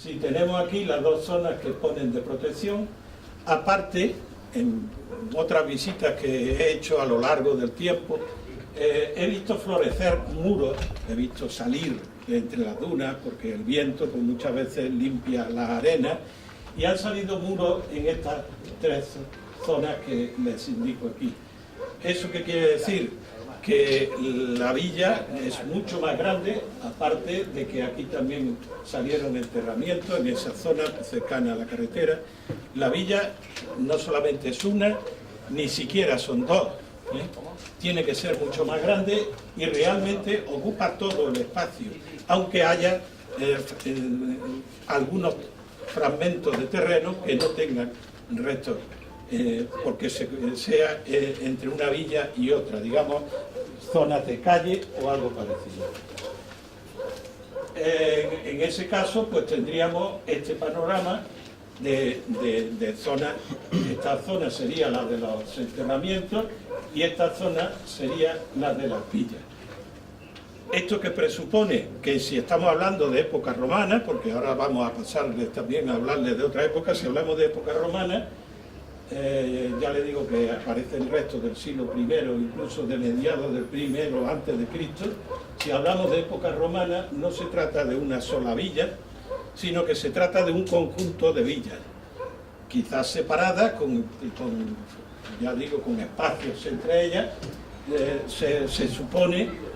Si tenemos aquí las dos zonas que ponen de protección, aparte, en otras visitas que he hecho a lo largo del tiempo, he visto florecer muros, he visto salir entre las dunas, porque el viento pues, muchas veces limpia las arenas, y han salido muros en estas tres zonas que les indico aquí. ¿Eso qué quiere decir? Que la villa es mucho más grande, aparte de que aquí también salieron enterramientos en esa zona cercana a la carretera. La villa no solamente es una, ni siquiera son dos, tiene que ser mucho más grande y realmente ocupa todo el espacio, aunque haya algunos fragmentos de terreno que no tengan restos, porque sea entre una villa y otra, digamos, zonas de calle o algo parecido. En ese caso, pues tendríamos este panorama de zonas. Esta zona sería la de los enterramientos y esta zona sería la de las villas. Esto que presupone que si estamos hablando de época romana, porque ahora vamos a pasarles también a hablarles de otra época, si hablamos de época romana, ya le digo que aparecen restos del siglo I, incluso de mediados del primero antes de Cristo. Si hablamos de época romana, no se trata de una sola villa, sino que se trata de un conjunto de villas, quizás separadas, ya digo, con espacios entre ellas.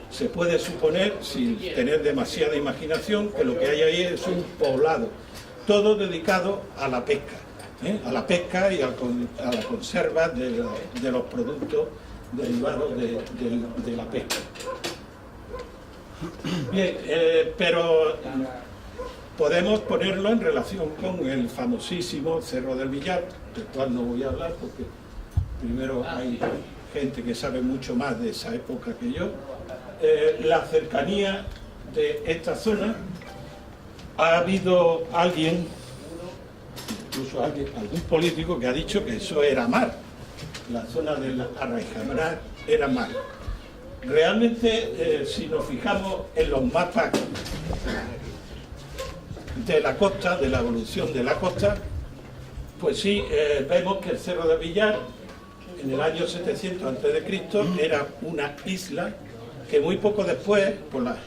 Se puede suponer, sin tener demasiada imaginación, que lo que hay ahí es un poblado, todo dedicado a la pesca. A la pesca y a la conserva de los productos derivados de la pesca. Bien, pero podemos ponerlo en relación con el famosísimo Cerro del Villar, del cual no voy a hablar porque primero hay gente que sabe mucho más de esa época que yo. La cercanía de esta zona, ha habido alguien, incluso algún político, que ha dicho que eso era mar, la zona del Arraijanal era mar. Realmente, si nos fijamos en los mapas de la costa, de la evolución de la costa, pues sí, vemos que el Cerro del Villar, en el año 700 a.C., era una isla que muy poco después, por las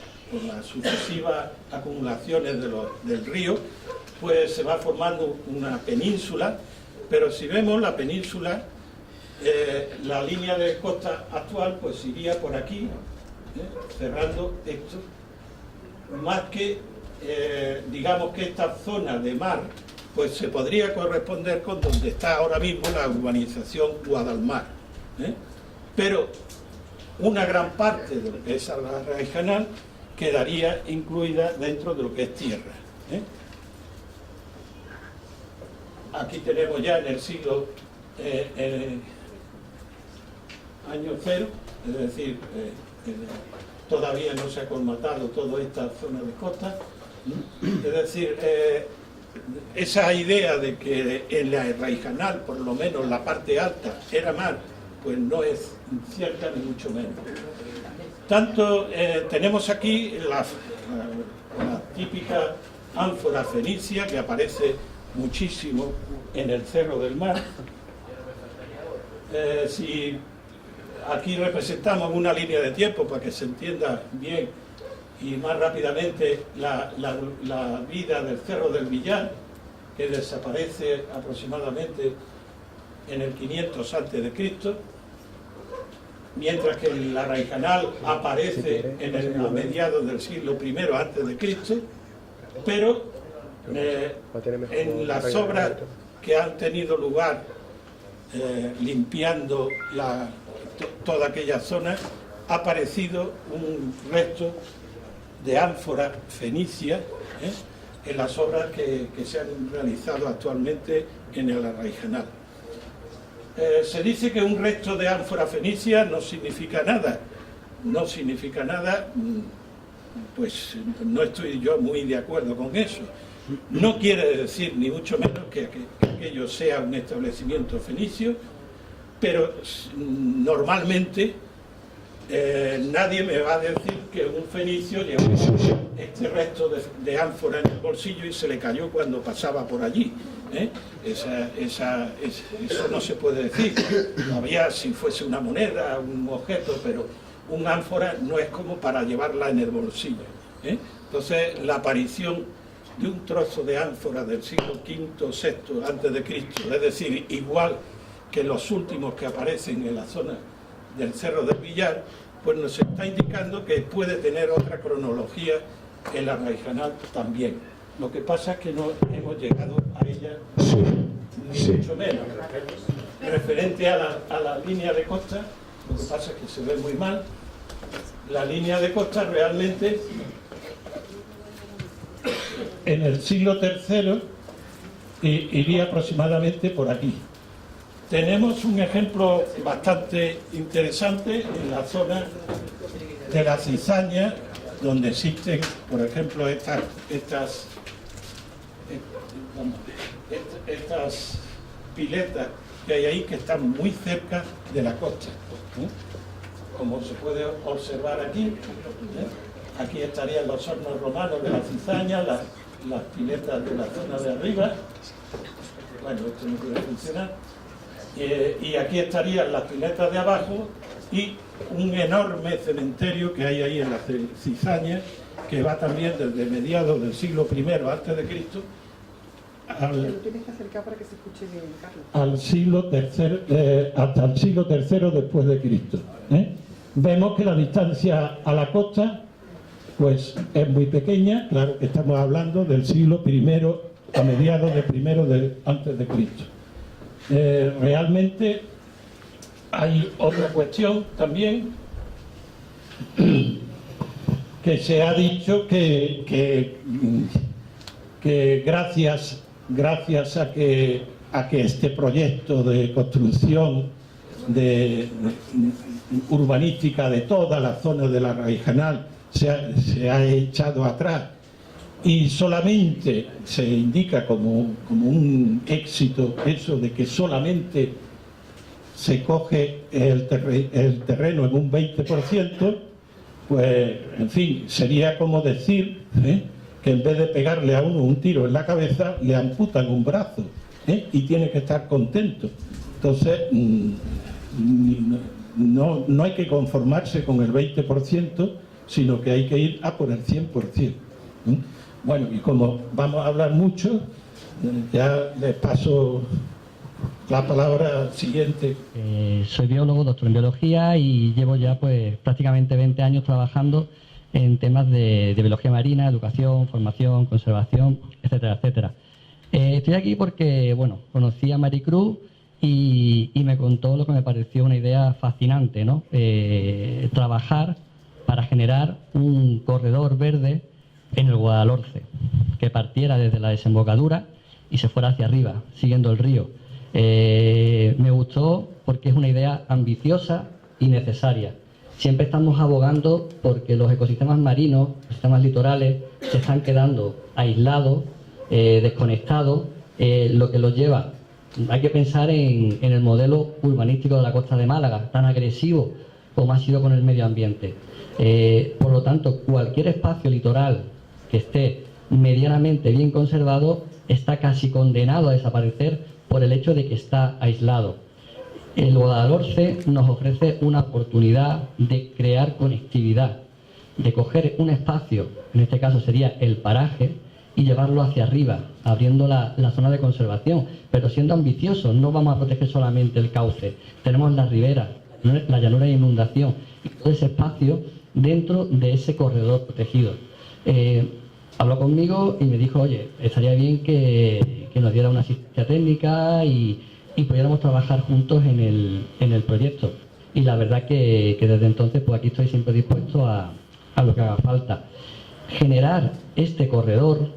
sucesivas acumulaciones del río, pues se va formando una península. Pero si vemos la península, la línea de costa actual pues iría por aquí, cerrando esto, más que digamos que esta zona de mar pues se podría corresponder con donde está ahora mismo la urbanización Guadalmar, pero una gran parte de lo que es Arraijanal quedaría incluida dentro de lo que es tierra. Aquí tenemos ya en el siglo año cero, es decir, todavía no se ha colmatado toda esta zona de costa. Es decir, esa idea de que en la Arraijanal, por lo menos la parte alta, era mar, pues no es cierta ni mucho menos. Tanto tenemos aquí la típica ánfora fenicia que aparece muchísimo en el Cerro del Mar. Si aquí representamos una línea de tiempo para que se entienda bien y más rápidamente la vida del Cerro del Villar, que desaparece aproximadamente en el 500 a.C., mientras que el Arraijanal aparece a mediados del siglo I a.C., pero en las obras que han tenido lugar limpiando toda aquella zona, ha aparecido un resto de ánfora fenicia en las obras que se han realizado actualmente en el Arraijanal. Se dice que un resto de ánfora fenicia no significa nada. No significa nada, pues no estoy yo muy de acuerdo con eso. No quiere decir ni mucho menos que aquello sea un establecimiento fenicio, pero normalmente nadie me va a decir que un fenicio llevó este resto de ánfora en el bolsillo y se le cayó cuando pasaba por allí. Eso no se puede decir. Todavía si fuese una moneda, un objeto, pero un ánfora no es como para llevarla en el bolsillo. Entonces, la aparición de un trozo de ánfora del siglo V o VI antes de Cristo, es decir, igual que los últimos que aparecen en la zona del Cerro del Villar, pues nos está indicando que puede tener otra cronología en la Raijanal también. Lo que pasa es que no hemos llegado a ella, ni mucho menos. Referente a la línea de costa, lo que pasa es que se ve muy mal. La línea de costa realmente, en el siglo III, iría aproximadamente por aquí. Tenemos un ejemplo bastante interesante en la zona de la cizaña, donde existen, por ejemplo, estas piletas que hay ahí, que están muy cerca de la costa, como se puede observar aquí. Aquí estarían los hornos romanos de la cizaña, las piletas de la zona de arriba. Bueno, esto no puede funcionar. Y aquí estarían las piletas de abajo y un enorme cementerio que hay ahí en la cizaña, que va también desde mediados del siglo I antes de Cristo al siglo III, hasta el siglo III después de Cristo. Vemos que la distancia a la costa pues es muy pequeña. Claro que estamos hablando del siglo I a mediados de primero antes de Cristo. Realmente hay otra cuestión también, que se ha dicho que gracias a que este proyecto de construcción urbanística de toda la zona de la Raijanal se ha echado atrás, y solamente se indica como un éxito eso de que solamente se coge el terreno en un 20%, pues, en fin, sería como decir que en vez de pegarle a uno un tiro en la cabeza, le amputan un brazo, y tiene que estar contento. Entonces, no hay que conformarse con el 20%, sino que hay que ir a por el 100%. Bueno, y como vamos a hablar mucho, ya les paso la palabra siguiente. Soy biólogo, doctor en biología, y llevo ya pues prácticamente 20 años trabajando en temas de biología marina, educación, formación, conservación, etcétera, etcétera. Estoy aquí porque, bueno, conocí a Maricruz y me contó lo que me pareció una idea fascinante, ¿no? Trabajar para generar un corredor verde en el Guadalhorce, que partiera desde la desembocadura y se fuera hacia arriba, siguiendo el río. Me gustó porque es una idea ambiciosa y necesaria. Siempre estamos abogando porque los ecosistemas marinos, los sistemas litorales, se están quedando aislados, desconectados, lo que los lleva. Hay que pensar en el modelo urbanístico de la costa de Málaga, tan agresivo como ha sido con el medio ambiente. Por lo tanto, cualquier espacio litoral que esté medianamente bien conservado está casi condenado a desaparecer por el hecho de que está aislado. El Guadalhorce nos ofrece una oportunidad de crear conectividad, de coger un espacio, en este caso sería el paraje, y llevarlo hacia arriba, abriendo la zona de conservación, pero siendo ambiciosos. No vamos a proteger solamente el cauce, tenemos la ribera, la llanura de inundación, y todo ese espacio dentro de ese corredor protegido. Habló conmigo y me dijo, oye, estaría bien que nos diera una asistencia técnica y pudiéramos trabajar juntos en el proyecto. Y la verdad que desde entonces pues aquí estoy siempre dispuesto a lo que haga falta. Generar este corredor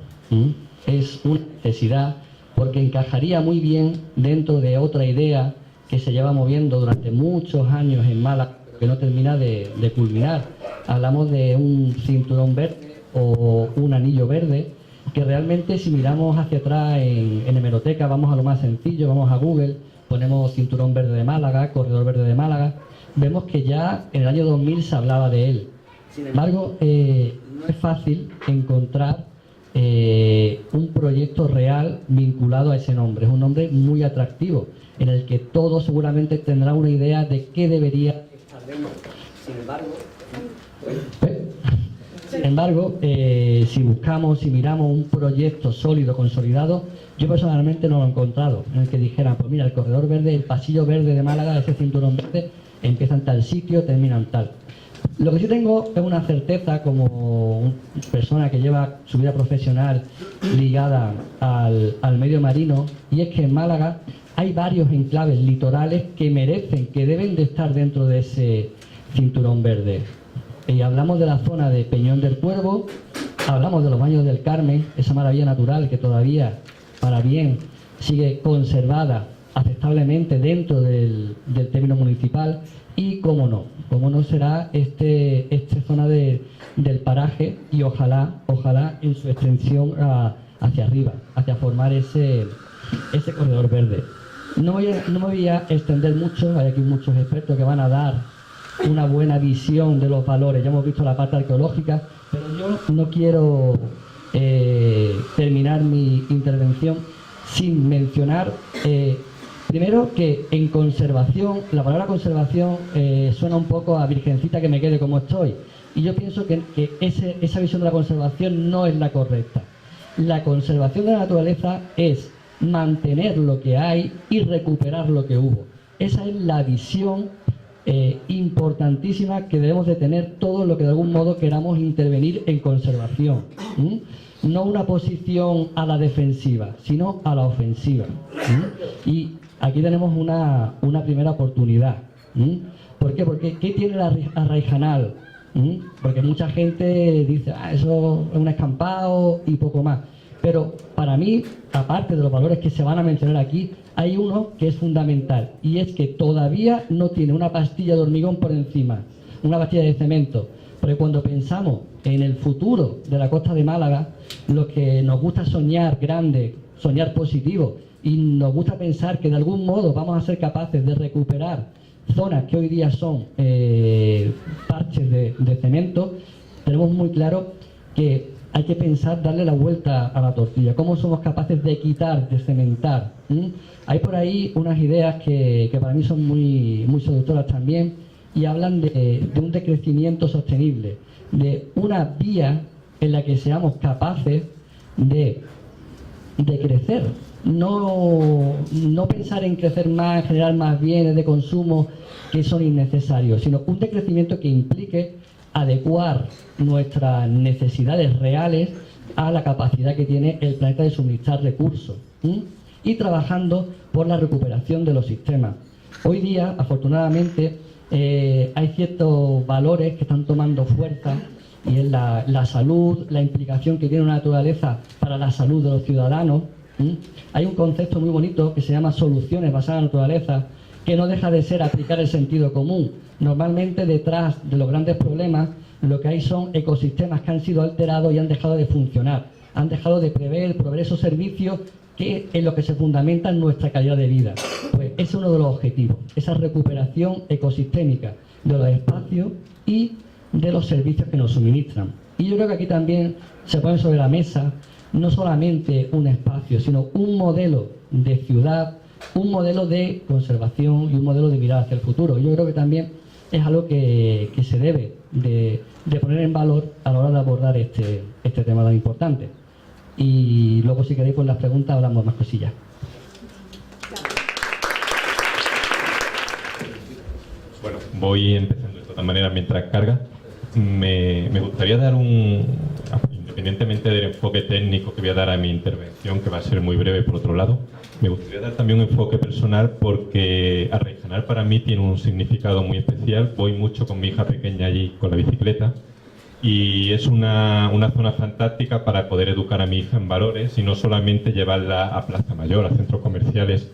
es una necesidad, porque encajaría muy bien dentro de otra idea que se lleva moviendo durante muchos años en Málaga, que no termina de culminar. Hablamos de un cinturón verde o un anillo verde, que realmente, si miramos hacia atrás en hemeroteca, vamos a lo más sencillo, vamos a Google, ponemos cinturón verde de Málaga, corredor verde de Málaga, vemos que ya en el año 2000 se hablaba de él. Sin embargo, no es fácil encontrar un proyecto real vinculado a ese nombre. Es un nombre muy atractivo, en el que todos seguramente tendrán una idea de qué debería estar dentro. Sin embargo, si buscamos, si miramos un proyecto sólido, consolidado, yo personalmente no lo he encontrado, en el que dijeran, pues mira, el corredor verde, el pasillo verde de Málaga, ese cinturón verde, empieza en tal sitio, termina en tal. Lo que sí tengo es una certeza como persona que lleva su vida profesional ligada al medio marino, y es que en Málaga hay varios enclaves litorales que merecen, que deben de estar dentro de ese cinturón verde. Y hablamos de la zona de Peñón del Cuervo, hablamos de los Baños del Carmen, esa maravilla natural que todavía, para bien, sigue conservada aceptablemente dentro del término municipal, y cómo no será esta zona del paraje, y ojalá en su extensión hacia arriba, hacia formar ese corredor verde. No me voy a extender mucho, hay aquí muchos expertos que van a dar una buena visión de los valores. Ya hemos visto la parte arqueológica, pero yo no quiero terminar mi intervención sin mencionar primero que en conservación, la palabra conservación suena un poco a virgencita que me quede como estoy, y yo pienso que esa visión de la conservación no es la correcta. La conservación de la naturaleza es mantener lo que hay y recuperar lo que hubo. Esa es la visión importantísima que debemos de tener todos los que de algún modo queramos intervenir en conservación. No una posición a la defensiva, sino a la ofensiva. Y aquí tenemos una primera oportunidad. ¿Por qué? Porque ¿qué tiene la Arraijanal? Porque mucha gente dice, eso es un escampado y poco más. Pero para mí, aparte de los valores que se van a mencionar aquí, hay uno que es fundamental, y es que todavía no tiene una pastilla de hormigón por encima, una pastilla de cemento. Porque cuando pensamos en el futuro de la costa de Málaga, lo que nos gusta soñar grande, soñar positivo, y nos gusta pensar que de algún modo vamos a ser capaces de recuperar zonas que hoy día son parches de cemento, tenemos muy claro que hay que pensar, darle la vuelta a la tortilla. ¿Cómo somos capaces de quitar, de cementar? Hay por ahí unas ideas que para mí son muy seductoras también, y hablan de un decrecimiento sostenible, de una vía en la que seamos capaces de crecer. No pensar en crecer más, generar más bienes de consumo que son innecesarios, sino un decrecimiento que implique adecuar nuestras necesidades reales a la capacidad que tiene el planeta de suministrar recursos, y trabajando por la recuperación de los sistemas. Hoy día, afortunadamente, hay ciertos valores que están tomando fuerza, y es la salud, la implicación que tiene una naturaleza para la salud de los ciudadanos. Hay un concepto muy bonito que se llama soluciones basadas en la naturaleza, que no deja de ser aplicar el sentido común. Normalmente detrás de los grandes problemas lo que hay son ecosistemas que han sido alterados y han dejado de funcionar, han dejado de proveer esos servicios que en lo que se fundamenta en nuestra calidad de vida. Pues ese es uno de los objetivos, esa recuperación ecosistémica de los espacios y de los servicios que nos suministran. Y yo creo que aquí también se pone sobre la mesa no solamente un espacio, sino un modelo de ciudad, un modelo de conservación y un modelo de mirar hacia el futuro. Yo creo que también es algo que se debe de poner en valor a la hora de abordar este tema tan importante. Y luego, si queréis, con las preguntas hablamos más cosillas. Bueno, voy empezando de todas maneras mientras carga. Me gustaría dar independientemente del enfoque técnico que voy a dar a mi intervención, que va a ser muy breve por otro lado, me gustaría dar también un enfoque personal, porque Arraijanal para mí tiene un significado muy especial. Voy mucho con mi hija pequeña allí con la bicicleta, y es una zona fantástica para poder educar a mi hija en valores y no solamente llevarla a Plaza Mayor, a centros comerciales.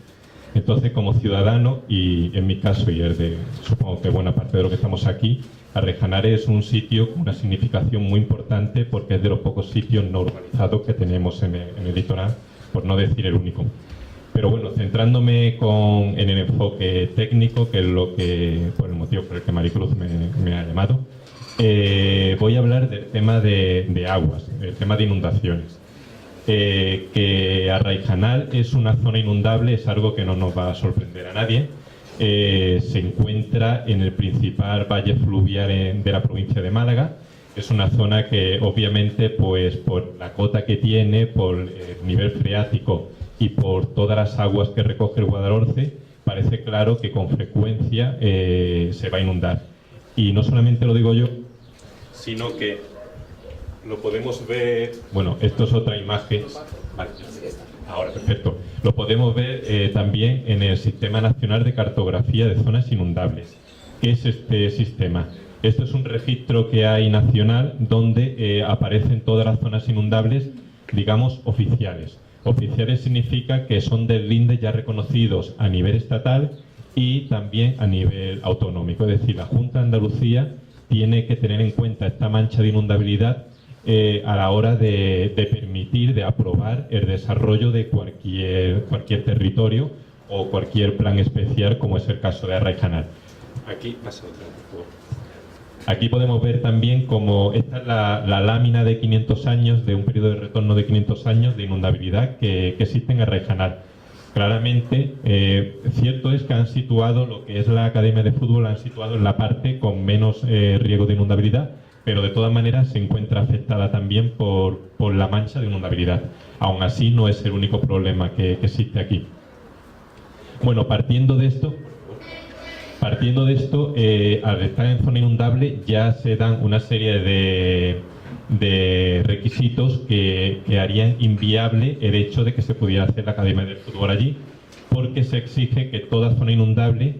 Entonces, como ciudadano, y en mi caso, y es de, supongo que buena parte de lo que estamos aquí, Arraijanal es un sitio con una significación muy importante, porque es de los pocos sitios no urbanizados que tenemos en el litoral, por no decir el único. Pero bueno, centrándome en el enfoque técnico, que es lo que, por el motivo por el que Maricruz me ha llamado, voy a hablar del tema de aguas, del tema de inundaciones. Que Arraijanal es una zona inundable, es algo que no nos va a sorprender a nadie. Se encuentra en el principal valle fluvial de la provincia de Málaga. Es una zona que obviamente, pues por la cota que tiene, por el nivel freático y por todas las aguas que recoge el Guadalhorce, parece claro que con frecuencia se va a inundar. Y no solamente lo digo yo, sino que lo podemos ver... Bueno, esto es otra imagen. Vale, ahora, perfecto. Lo podemos ver también en el Sistema Nacional de Cartografía de Zonas Inundables. ¿Qué es este sistema? Esto es un registro que hay nacional donde aparecen todas las zonas inundables, digamos, oficiales. Oficiales significa que son deslindes ya reconocidos a nivel estatal y también a nivel autonómico. Es decir, la Junta de Andalucía tiene que tener en cuenta esta mancha de inundabilidad a la hora de permitir, de aprobar el desarrollo de cualquier territorio o cualquier plan especial, como es el caso de Arraijanal. Aquí pasa otra vez, por favor. Aquí podemos ver también como esta es la lámina de 500 años, de un periodo de retorno de 500 años de inundabilidad que existe en Arraijanal. Claramente, cierto es que han situado lo que es la Academia de Fútbol, la han situado en la parte con menos riesgo de inundabilidad, pero de todas maneras se encuentra afectada también por la mancha de inundabilidad. Aún así, no es el único problema que existe aquí. Bueno, partiendo de esto, al estar en zona inundable ya se dan una serie de requisitos que harían inviable el hecho de que se pudiera hacer la Academia del Fútbol allí, porque se exige que toda zona inundable,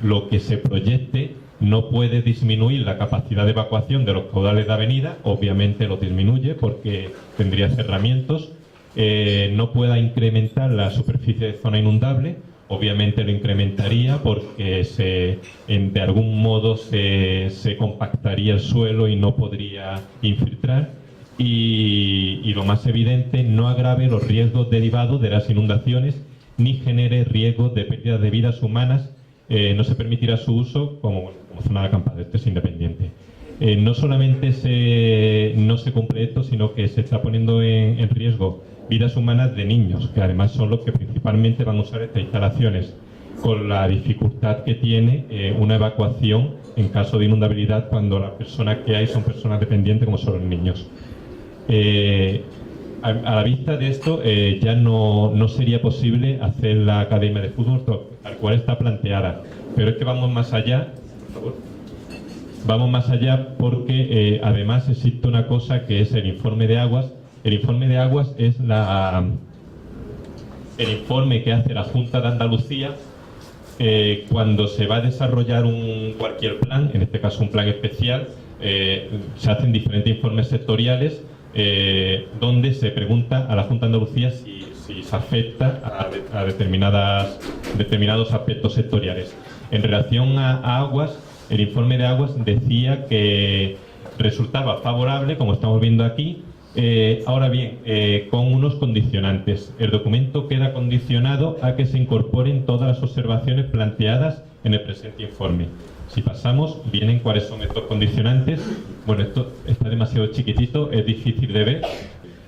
lo que se proyecte, no puede disminuir la capacidad de evacuación de los caudales de avenida, obviamente lo disminuye porque tendría cerramientos, no pueda incrementar la superficie de zona inundable, obviamente lo incrementaría porque de algún modo se compactaría el suelo y no podría infiltrar. Y lo más evidente, no agrave los riesgos derivados de las inundaciones ni genere riesgos de pérdida de vidas humanas. No se permitirá su uso como zona de acampada. Este es independiente. No solamente no se cumple esto, sino que se está poniendo en riesgo vidas humanas de niños, que además son los que principalmente van a usar estas instalaciones, con la dificultad que tiene una evacuación en caso de inundabilidad cuando las personas que hay son personas dependientes como son los niños. A la vista de esto ya no sería posible hacer la Academia de Fútbol tal cual está planteada, pero es que vamos más allá, por favor. Vamos más allá porque además existe una cosa que es el informe de aguas. El informe de aguas es el informe que hace la Junta de Andalucía cuando se va a desarrollar cualquier plan, en este caso un plan especial. Se hacen diferentes informes sectoriales donde se pregunta a la Junta de Andalucía si se afecta a determinados aspectos sectoriales. En relación a aguas, el informe de aguas decía que resultaba favorable, como estamos viendo aquí. Ahora bien, con unos condicionantes. El documento queda condicionado a que se incorporen todas las observaciones planteadas en el presente informe. Si pasamos, vienen cuáles son estos condicionantes. Bueno, esto está demasiado chiquitito, es difícil de ver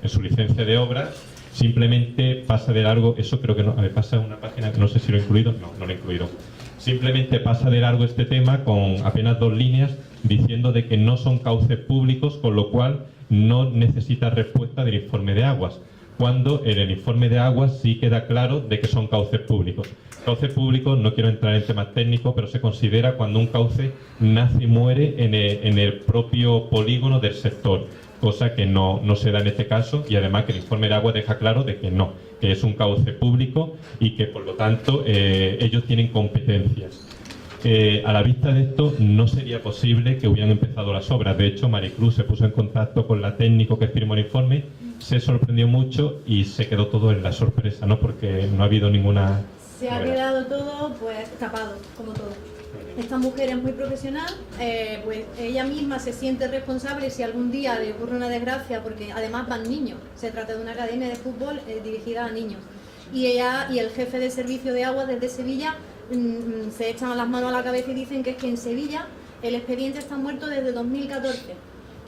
en su licencia de obra. Simplemente pasa de largo, eso creo que no, pasa en una página, no sé si lo he incluido, no lo he incluido. Simplemente pasa de largo este tema con apenas 2 líneas diciendo de que no son cauces públicos, con lo cual no necesita respuesta del informe de aguas, cuando en el informe de aguas sí queda claro de que son cauces públicos. Cauces públicos, no quiero entrar en temas técnicos, pero se considera cuando un cauce nace y muere en el propio polígono del sector, cosa que no se da en este caso, y además que el informe de aguas deja claro de que no, que es un cauce público y que por lo tanto ellos tienen competencias. A la vista de esto, no sería posible que hubieran empezado las obras. De hecho, Maricruz se puso en contacto con la técnico que firmó el informe, se sorprendió mucho y se quedó todo en la sorpresa, ¿no? Porque no ha habido ninguna... Se ha quedado todo pues tapado, como todo. Esta mujer es muy profesional, pues ella misma se siente responsable si algún día le ocurre una desgracia, porque además van niños. Se trata de una academia de fútbol dirigida a niños. y el jefe de servicio de agua desde Sevilla se echan las manos a la cabeza y dicen que es que en Sevilla el expediente está muerto desde 2014.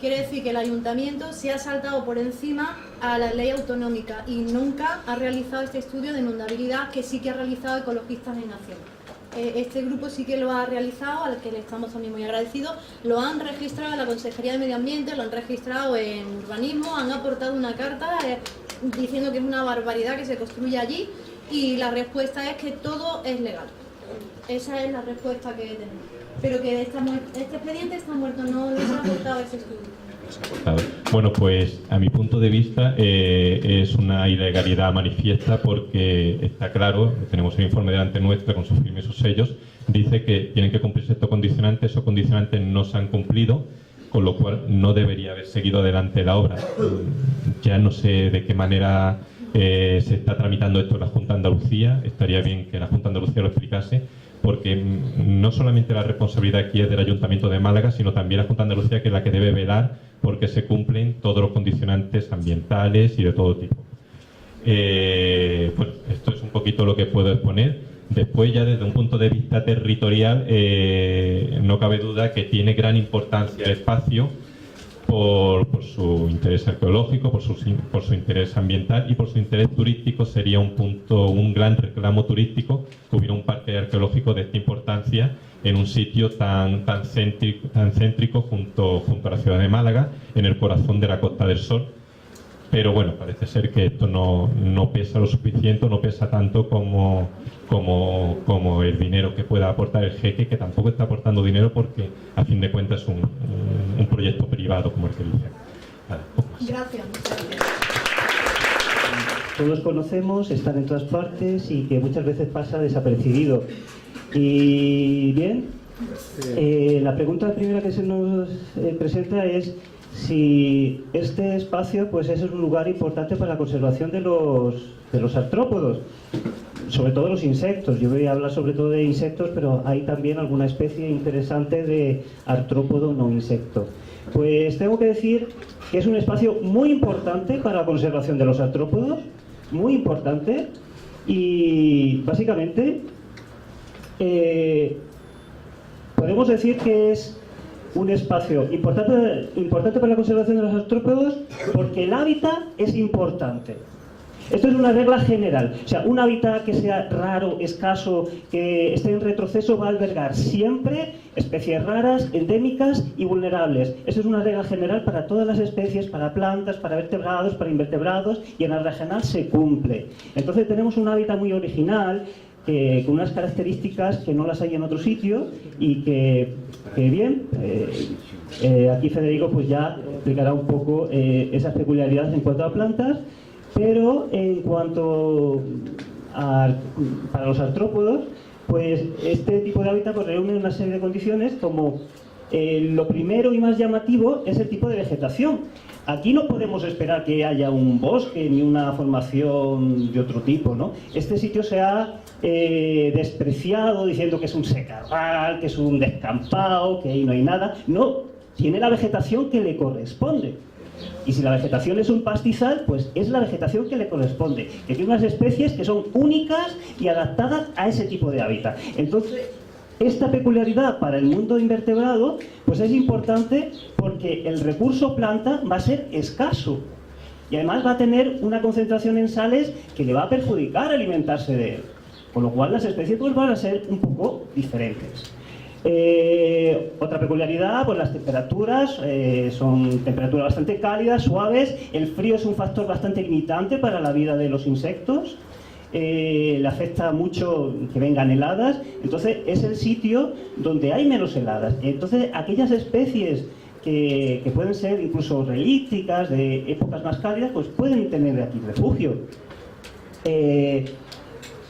Quiere decir que el ayuntamiento se ha saltado por encima a la ley autonómica y nunca ha realizado este estudio de inundabilidad que sí que ha realizado Ecologistas en Acción. Este grupo sí que lo ha realizado, al que le estamos también muy agradecidos. Lo han registrado en la Consejería de Medio Ambiente, lo han registrado en Urbanismo, han aportado una carta diciendo que es una barbaridad que se construya allí, y la respuesta es que todo es legal. Esa es la respuesta que tenemos. Pero que este expediente está muerto, no les ha aportado ese estudio. Bueno, pues a mi punto de vista es una ilegalidad manifiesta, porque está claro, tenemos el informe delante nuestra con sus firmes y sus sellos, dice que tienen que cumplirse estos condicionantes no se han cumplido, con lo cual no debería haber seguido adelante la obra. Ya no sé de qué manera se está tramitando esto en la Junta de Andalucía, estaría bien que la Junta de Andalucía lo explicase, porque no solamente la responsabilidad aquí es del Ayuntamiento de Málaga, sino también la Junta de Andalucía, que es la que debe velar porque se cumplen todos los condicionantes ambientales y de todo tipo. Pues esto es un poquito lo que puedo exponer. Después, ya desde un punto de vista territorial, no cabe duda que tiene gran importancia el espacio por su interés arqueológico, por su interés ambiental y por su interés turístico. Sería un gran reclamo turístico que hubiera un parque arqueológico de esta importancia en un sitio tan céntrico junto a la ciudad de Málaga, en el corazón de la Costa del Sol. Pero bueno, parece ser que esto no pesa lo suficiente, no pesa tanto como el dinero que pueda aportar el jeque, que tampoco está aportando dinero porque a fin de cuentas es un proyecto privado como el que dice. Vale, poco más. Gracias. Todos conocemos, están en todas partes y que muchas veces pasa desapercibido. Y bien, la pregunta primera que se nos presenta es si este espacio pues es un lugar importante para la conservación de los artrópodos, sobre todo los insectos. Yo voy a hablar sobre todo de insectos, pero hay también alguna especie interesante de artrópodo no insecto. Pues tengo que decir que es un espacio muy importante para la conservación de los artrópodos, muy importante, y básicamente podemos decir que es un espacio importante para la conservación de los artrópodos porque el hábitat es importante. Esto es una regla general. O sea, un hábitat que sea raro, escaso, que esté en retroceso, va a albergar siempre especies raras, endémicas y vulnerables. Eso es una regla general para todas las especies, para plantas, para vertebrados, para invertebrados, y en la regional se cumple. Entonces tenemos un hábitat muy original, con unas características que no las hay en otro sitio y que bien, aquí Federico pues ya explicará un poco esas peculiaridades en cuanto a plantas, pero en cuanto para los artrópodos, pues este tipo de hábitat pues reúne una serie de condiciones como lo primero y más llamativo es el tipo de vegetación. Aquí no podemos esperar que haya un bosque ni una formación de otro tipo, ¿no? Este sitio se ha despreciado diciendo que es un secarral, que es un descampado, que ahí no hay nada. No, tiene la vegetación que le corresponde. Y si la vegetación es un pastizal, pues es la vegetación que le corresponde, que tiene unas especies que son únicas y adaptadas a ese tipo de hábitat. Entonces, esta peculiaridad para el mundo invertebrado pues es importante porque el recurso planta va a ser escaso y además va a tener una concentración en sales que le va a perjudicar alimentarse de él, con lo cual las especies pues van a ser un poco diferentes. Otra peculiaridad, pues las temperaturas son temperaturas bastante cálidas, suaves. El frío es un factor bastante limitante para la vida de los insectos. Le afecta mucho que vengan heladas, entonces es el sitio donde hay menos heladas. Entonces aquellas especies que pueden ser incluso relícticas de épocas más cálidas, pues pueden tener aquí refugio.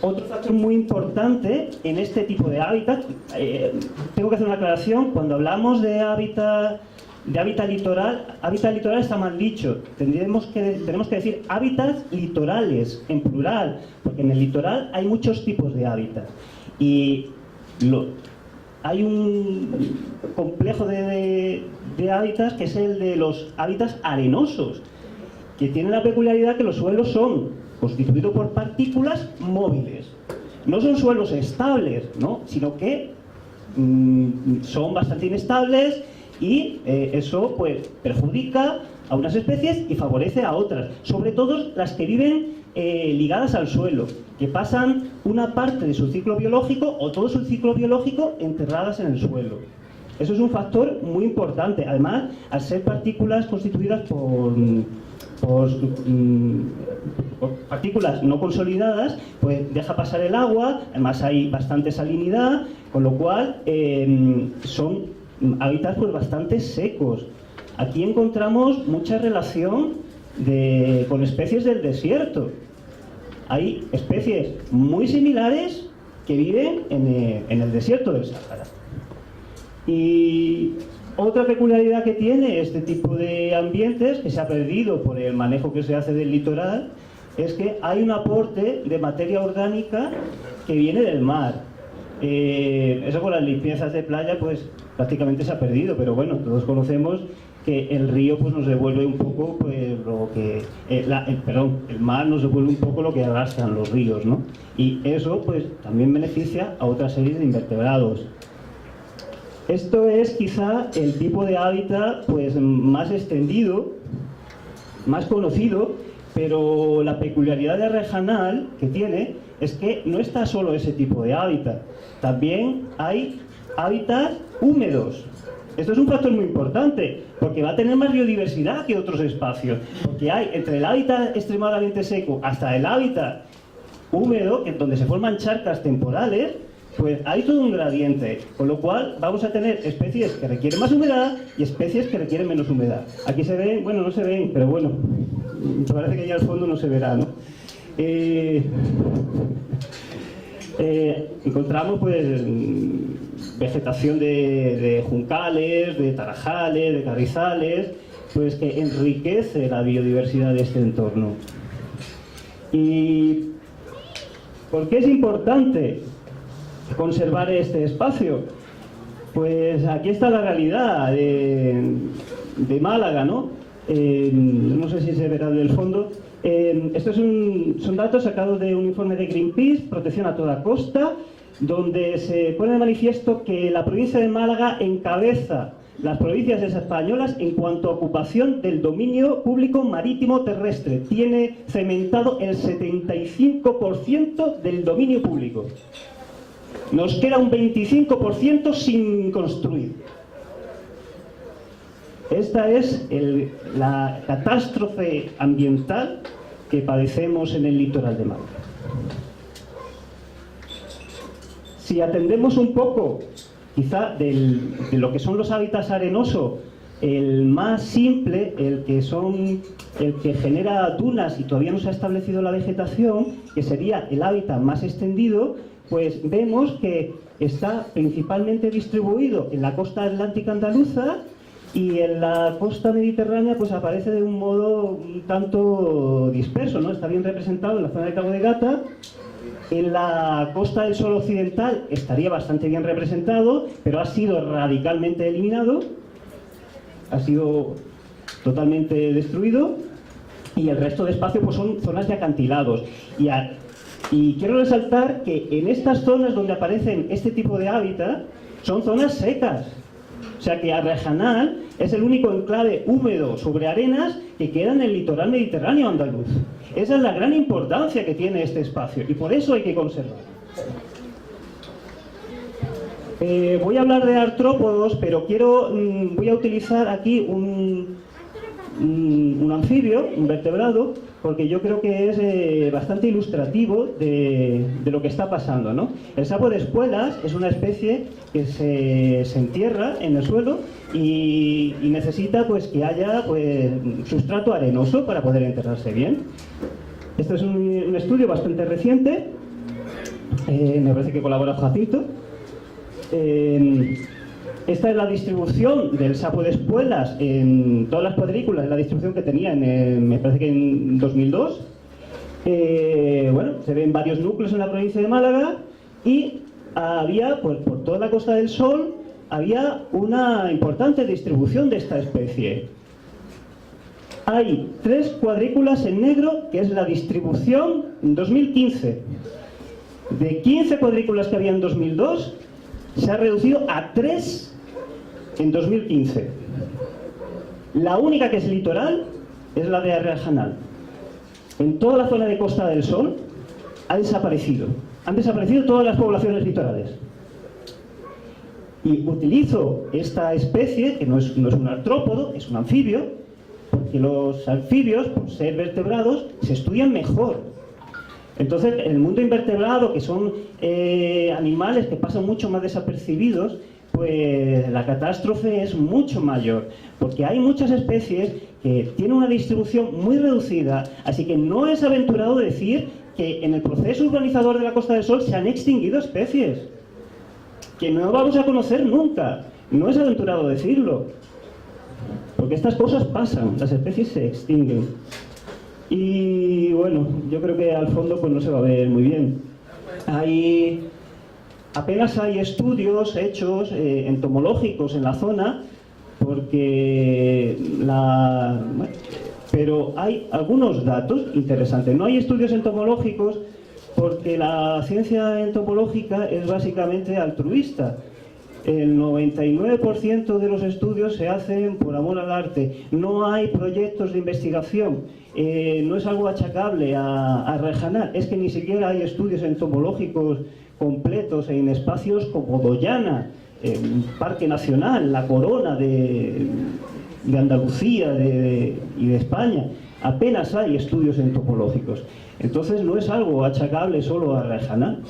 Otro factor muy importante en este tipo de hábitat, tengo que hacer una aclaración, cuando hablamos de hábitat litoral está mal dicho. Tenemos que decir hábitats litorales, en plural, porque en el litoral hay muchos tipos de hábitats. Y hay un complejo de hábitats que es el de los hábitats arenosos, que tiene la peculiaridad que los suelos son constituido por partículas móviles. No son suelos estables, ¿no? Sino que son bastante inestables y eso pues perjudica a unas especies y favorece a otras, sobre todo las que viven ligadas al suelo, que pasan una parte de su ciclo biológico o todo su ciclo biológico enterradas en el suelo. Eso es un factor muy importante. Además, al ser partículas constituidas por partículas no consolidadas, pues deja pasar el agua, además hay bastante salinidad, con lo cual son hábitats pues bastante secos. Aquí encontramos mucha relación con especies del desierto. Hay especies muy similares que viven en el desierto del Sáhara. Y otra peculiaridad que tiene este tipo de ambientes, que se ha perdido por el manejo que se hace del litoral, es que hay un aporte de materia orgánica que viene del mar. Eso con las limpiezas de playa pues prácticamente se ha perdido, pero bueno, todos conocemos que el río pues nos devuelve un poco pues lo que el mar nos devuelve un poco lo que arrastran los ríos, ¿no? Y eso pues también beneficia a otra serie de invertebrados. Esto es quizá el tipo de hábitat pues más extendido, más conocido, pero la peculiaridad de Rejanal que tiene es que no está solo ese tipo de hábitat, también hay hábitats húmedos. Esto es un factor muy importante, porque va a tener más biodiversidad que otros espacios, porque hay entre el hábitat extremadamente seco hasta el hábitat húmedo, en donde se forman charcas temporales, pues hay todo un gradiente, con lo cual vamos a tener especies que requieren más humedad y especies que requieren menos humedad. Aquí se ven, bueno, no se ven, pero bueno, me parece que ya al fondo no se verá, ¿no? Encontramos pues vegetación de juncales, de tarajales, de carrizales, pues que enriquece la biodiversidad de este entorno. ¿Y por qué es importante conservar este espacio? Pues aquí está la realidad de Málaga, ¿no? No sé si se verá del fondo. Estos son datos sacados de un informe de Greenpeace, Protección a toda costa, donde se pone de manifiesto que la provincia de Málaga encabeza las provincias españolas en cuanto a ocupación del dominio público marítimo terrestre. Tiene cementado el 75% del dominio público. Nos queda un 25% sin construir. Esta es la catástrofe ambiental que padecemos en el litoral de Málaga. Si atendemos un poco, quizá, de lo que son los hábitats arenosos, el más simple, el que genera dunas y todavía no se ha establecido la vegetación, que sería el hábitat más extendido, pues vemos que está principalmente distribuido en la costa atlántica andaluza, y en la costa mediterránea pues aparece de un modo un tanto disperso, ¿no? Está bien representado en la zona del Cabo de Gata. En la costa del Sol occidental estaría bastante bien representado, pero ha sido radicalmente eliminado, ha sido totalmente destruido, y el resto de espacio pues son zonas de acantilados. Y quiero resaltar que en estas zonas donde aparecen este tipo de hábitat son zonas secas. O sea que Arrajanal es el único enclave húmedo sobre arenas que queda en el litoral mediterráneo andaluz. Esa es la gran importancia que tiene este espacio y por eso hay que conservarlo. Voy a hablar de artrópodos, pero voy a utilizar aquí un anfibio, un vertebrado, porque yo creo que es bastante ilustrativo de lo que está pasando, ¿no? El sapo de espuelas es una especie que se entierra en el suelo y necesita pues que haya pues sustrato arenoso para poder enterrarse bien. Este es un estudio bastante reciente, me parece que colabora Jacinto. Esta es la distribución del sapo de espuelas en todas las cuadrículas, la distribución que tenía me parece que en 2002. Bueno, se ven varios núcleos en la provincia de Málaga y había, pues, por toda la Costa del Sol, había una importante distribución de esta especie. hay 3 cuadrículas en negro, que es la distribución en 2015. De 15 cuadrículas que había en 2002, se ha reducido a 3 en 2015. La única que es litoral es la de Arrajanal. En toda la zona de Costa del Sol ha desaparecido. Han desaparecido todas las poblaciones litorales. Y utilizo esta especie, que no es un artrópodo, es un anfibio, porque los anfibios, por ser vertebrados, se estudian mejor. Entonces, en el mundo invertebrado, que son animales que pasan mucho más desapercibidos, pues la catástrofe es mucho mayor, porque hay muchas especies que tienen una distribución muy reducida, así que no es aventurado decir que en el proceso urbanizador de la Costa del Sol se han extinguido especies, que no vamos a conocer nunca. No es aventurado decirlo, porque estas cosas pasan, las especies se extinguen. Y bueno, yo creo que al fondo pues no se va a ver muy bien. Apenas hay estudios hechos entomológicos en la zona, pero hay algunos datos interesantes. No hay estudios entomológicos porque la ciencia entomológica es básicamente altruista. El 99% de los estudios se hacen por amor al arte. No hay proyectos de investigación. No es algo achacable a Rejanal. Es que ni siquiera hay estudios entomológicos completos en espacios como Doñana, el Parque Nacional, la Corona de Andalucía y de España. Apenas hay estudios entomológicos. Entonces no es algo achacable solo a Rejanal.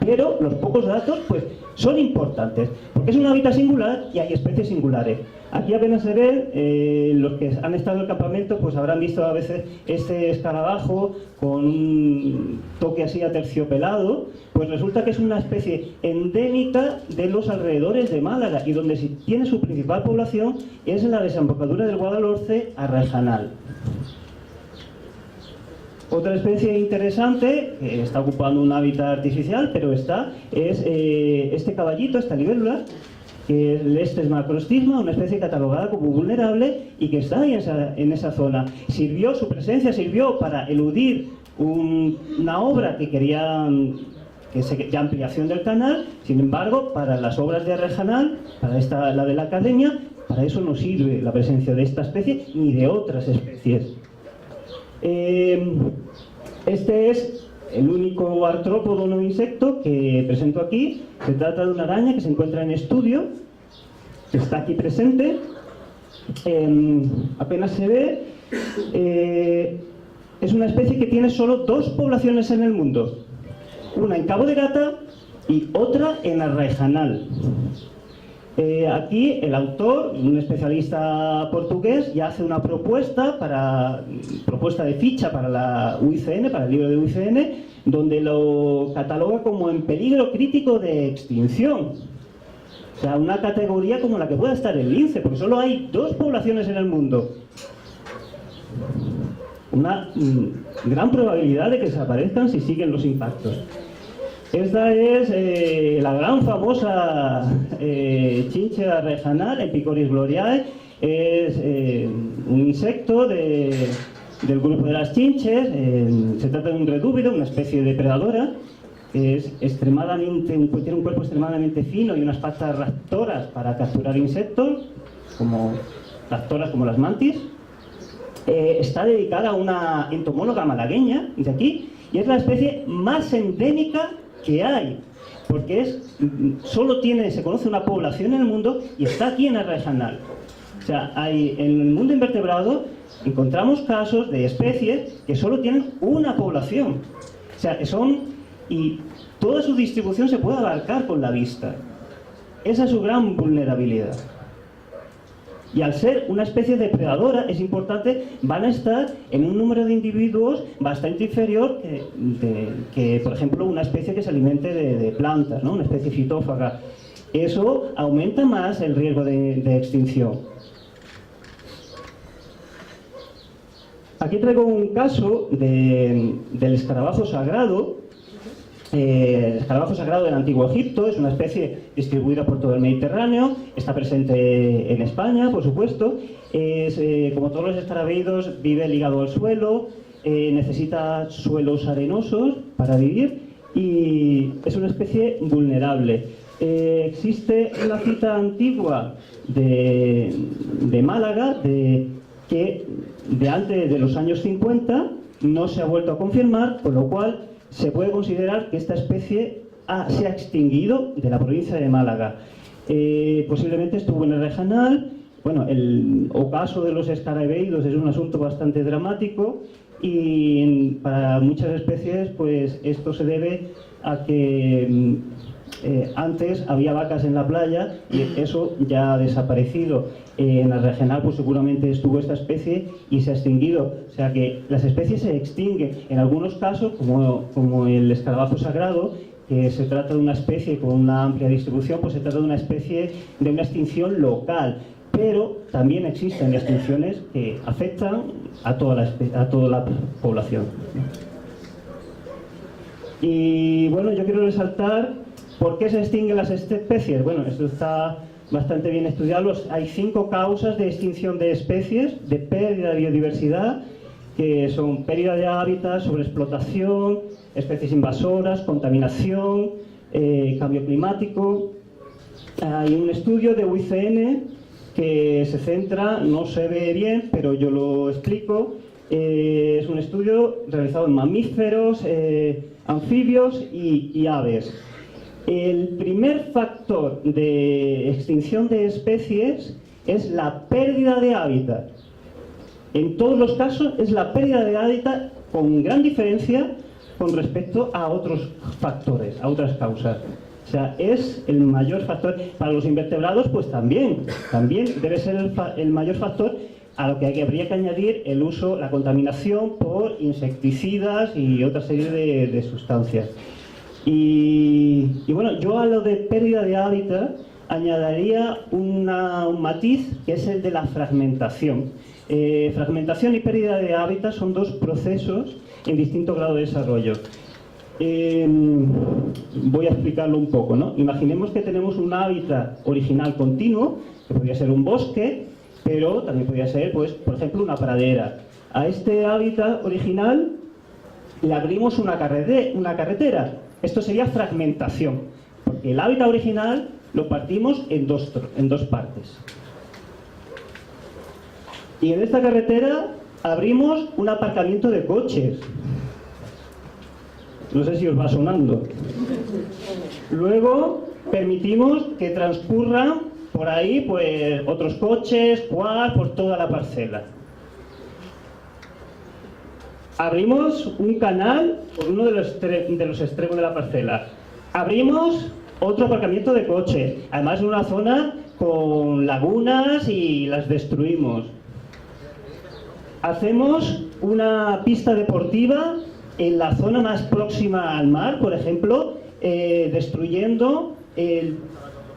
Pero los pocos datos pues son importantes, porque es un hábitat singular y hay especies singulares. Aquí apenas se ve, los que han estado en el campamento pues habrán visto a veces este escarabajo con un toque así aterciopelado. Pues resulta que es una especie endémica de los alrededores de Málaga, y donde tiene su principal población es en la desembocadura del Guadalhorce a Rejanal. Otra especie interesante, que está ocupando un hábitat artificial, pero es este caballito, esta libélula, que es el Lestes macrostigma, una especie catalogada como vulnerable y que está ahí en esa zona. Su presencia sirvió para eludir una obra que querían, de ampliación del canal. Sin embargo, para las obras de Rejanal, para la de la Academia, para eso no sirve la presencia de esta especie ni de otras especies. Este es el único artrópodo no insecto que presento aquí. Se trata de una araña que se encuentra en estudio, que está aquí presente. Apenas se ve. Es una especie que tiene solo 2 poblaciones en el mundo, una en Cabo de Gata y otra en Arrajanal. Aquí el autor, un especialista portugués, ya hace una propuesta de ficha para la UICN, para el libro de UICN, donde lo cataloga como en peligro crítico de extinción. O sea, una categoría como la que pueda estar el lince, porque solo hay 2 poblaciones en el mundo. Una gran probabilidad de que desaparezcan si siguen los impactos. Esta es la gran famosa chinche arrajanal, Epicoris gloriae. Es un insecto del grupo de las chinches. Se trata de un redúvido, una especie depredadora. Tiene un cuerpo extremadamente fino y unas patas raptoras para capturar insectos, raptoras como las mantis. Está dedicada a una entomóloga malagueña de aquí, y es la especie más endémica que hay, porque se conoce una población en el mundo y está aquí en Arrajanal. O sea, en el mundo invertebrado encontramos casos de especies que solo tienen una población. O sea, y toda su distribución se puede abarcar con la vista. Esa es su gran vulnerabilidad. Y al ser una especie depredadora, es importante, van a estar en un número de individuos bastante inferior que por ejemplo, una especie que se alimente de plantas, ¿no? Una especie fitófaga. Eso aumenta más el riesgo de extinción. Aquí traigo un caso del escarabajo sagrado, El escarabajo sagrado del Antiguo Egipto es una especie distribuida por todo el Mediterráneo, está presente en España, por supuesto. Como todos los escarabeídos, vive ligado al suelo, necesita suelos arenosos para vivir y es una especie vulnerable. Existe una cita antigua de Málaga que de antes de los años 50 no se ha vuelto a confirmar, por lo cual se puede considerar que esta especie se ha extinguido de la provincia de Málaga. Posiblemente estuvo en el Rejanal. Bueno, el ocaso de los escarabeídos es un asunto bastante dramático y para muchas especies pues esto se debe a que antes había vacas en la playa y eso ya ha desaparecido. En el Rejanal pues seguramente estuvo esta especie y se ha extinguido. O sea que las especies se extinguen. En algunos casos, como el escarabajo sagrado, que se trata de una especie con una amplia distribución, pues se trata de una especie de una extinción local. Pero también existen extinciones que afectan a toda la población. Y bueno, yo quiero resaltar por qué se extinguen las especies. Bueno, esto está bastante bien estudiado. Hay 5 causas de extinción de especies, de pérdida de biodiversidad, que son pérdida de hábitat, sobreexplotación, especies invasoras, contaminación, cambio climático. Hay un estudio de UICN que se centra, no se ve bien, pero yo lo explico, es un estudio realizado en mamíferos, anfibios y aves. El primer factor de extinción de especies es la pérdida de hábitat. En todos los casos es la pérdida de hábitat con gran diferencia con respecto a otros factores, a otras causas. O sea, es el mayor factor. Para los invertebrados, pues también debe ser el mayor factor, a lo que habría que añadir el uso, la contaminación por insecticidas y otra serie de sustancias. Y bueno, yo a lo de pérdida de hábitat añadiría un matiz que es el de la fragmentación. Fragmentación y pérdida de hábitat son 2 procesos en distinto grado de desarrollo. Voy a explicarlo un poco, ¿no? Imaginemos que tenemos un hábitat original continuo, que podría ser un bosque, pero también podría ser, pues, por ejemplo, una pradera. A este hábitat original le abrimos una carretera. Esto sería fragmentación, porque el hábitat original lo partimos en dos partes. Y en esta carretera abrimos un aparcamiento de coches. No sé si os va sonando. Luego permitimos que transcurran por ahí pues otros coches, quads, por toda la parcela. Abrimos un canal por uno de los extremos de la parcela. Abrimos otro aparcamiento de coches, además en una zona con lagunas y las destruimos. Hacemos una pista deportiva en la zona más próxima al mar, por ejemplo, destruyendo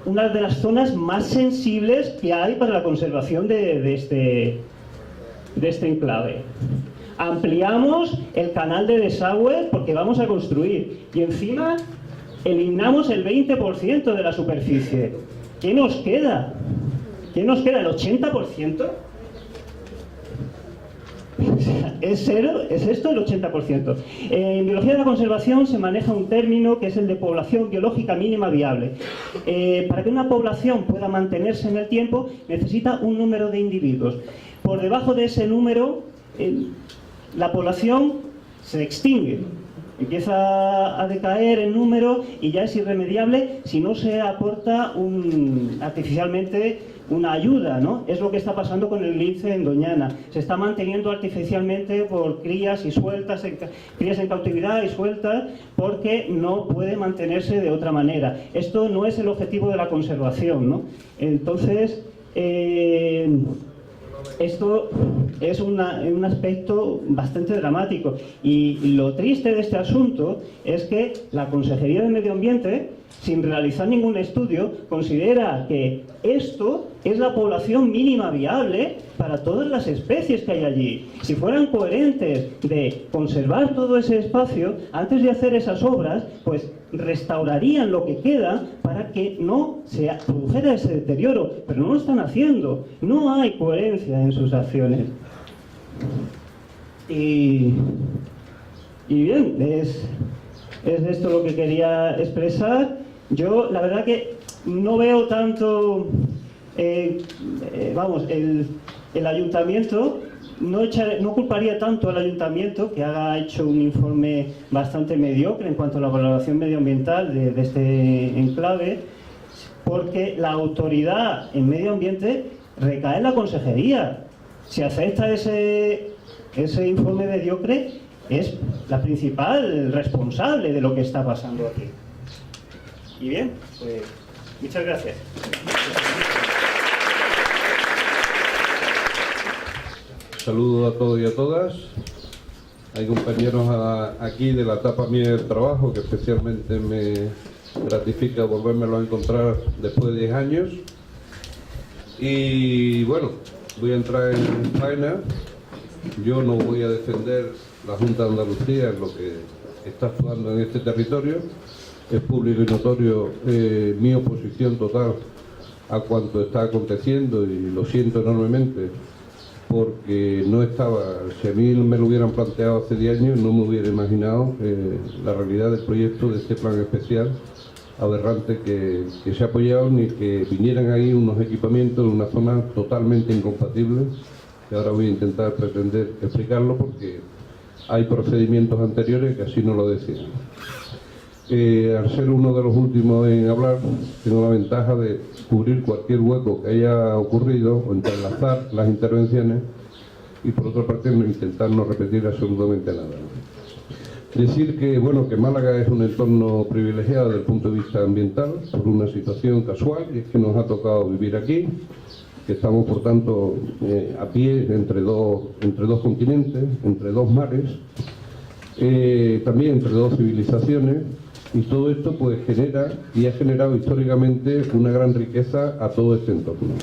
una de las zonas más sensibles que hay para la conservación de este enclave. Ampliamos el canal de desagüe porque vamos a construir y encima eliminamos el 20% de la superficie. ¿Qué nos queda? ¿Qué nos queda? ¿El 80%? ¿Es cero? ¿Es esto el 80%? En biología de la conservación se maneja un término que es el de población biológica mínima viable. Para que una población pueda mantenerse en el tiempo necesita un número de individuos. Por debajo de ese número la población se extingue, empieza a decaer en número y ya es irremediable si no se aporta artificialmente una ayuda, ¿no? Es lo que está pasando con el lince en Doñana. Se está manteniendo artificialmente por crías y sueltas, crías en cautividad y sueltas, porque no puede mantenerse de otra manera. Esto no es el objetivo de la conservación, ¿no? Entonces, esto es un aspecto bastante dramático. Y lo triste de este asunto es que la Consejería de Medio Ambiente, sin realizar ningún estudio, considera que esto es la población mínima viable para todas las especies que hay allí. Si fueran coherentes de conservar todo ese espacio, antes de hacer esas obras, pues restaurarían lo que queda para que no se produjera ese deterioro, pero no lo están haciendo. No hay coherencia en sus acciones. Y bien, es esto lo que quería expresar. Yo la verdad que no veo tanto, el ayuntamiento, no culparía tanto al ayuntamiento que haya hecho un informe bastante mediocre en cuanto a la valoración medioambiental de este enclave, porque la autoridad en medio ambiente recae en la consejería. Si acepta ese informe mediocre, es la principal responsable de lo que está pasando aquí. Y bien, pues muchas gracias. Saludos a todos y a todas. Hay compañeros aquí de la etapa mía del trabajo que especialmente me gratifica volvérmelo a encontrar después de 10 años. Y bueno, voy a entrar en faena. Yo no voy a defender la Junta de Andalucía en lo que está actuando en este territorio. Es público y notorio mi oposición total a cuanto está aconteciendo y lo siento enormemente porque no estaba, si a mí me lo hubieran planteado hace 10 años no me hubiera imaginado la realidad del proyecto de este plan especial aberrante que se ha apoyado ni que vinieran ahí unos equipamientos en una zona totalmente incompatible, que ahora voy a intentar pretender explicarlo porque hay procedimientos anteriores que así no lo decían. Al ser uno de los últimos en hablar, tengo la ventaja de cubrir cualquier hueco que haya ocurrido o entrelazar las intervenciones y por otra parte intentar no repetir absolutamente nada. Decir que, bueno, que Málaga es un entorno privilegiado desde el punto de vista ambiental por una situación casual y es que nos ha tocado vivir aquí, que estamos por tanto a pie entre dos continentes, entre dos mares, también entre dos civilizaciones. Y todo esto pues genera y ha generado históricamente una gran riqueza a todo este entorno.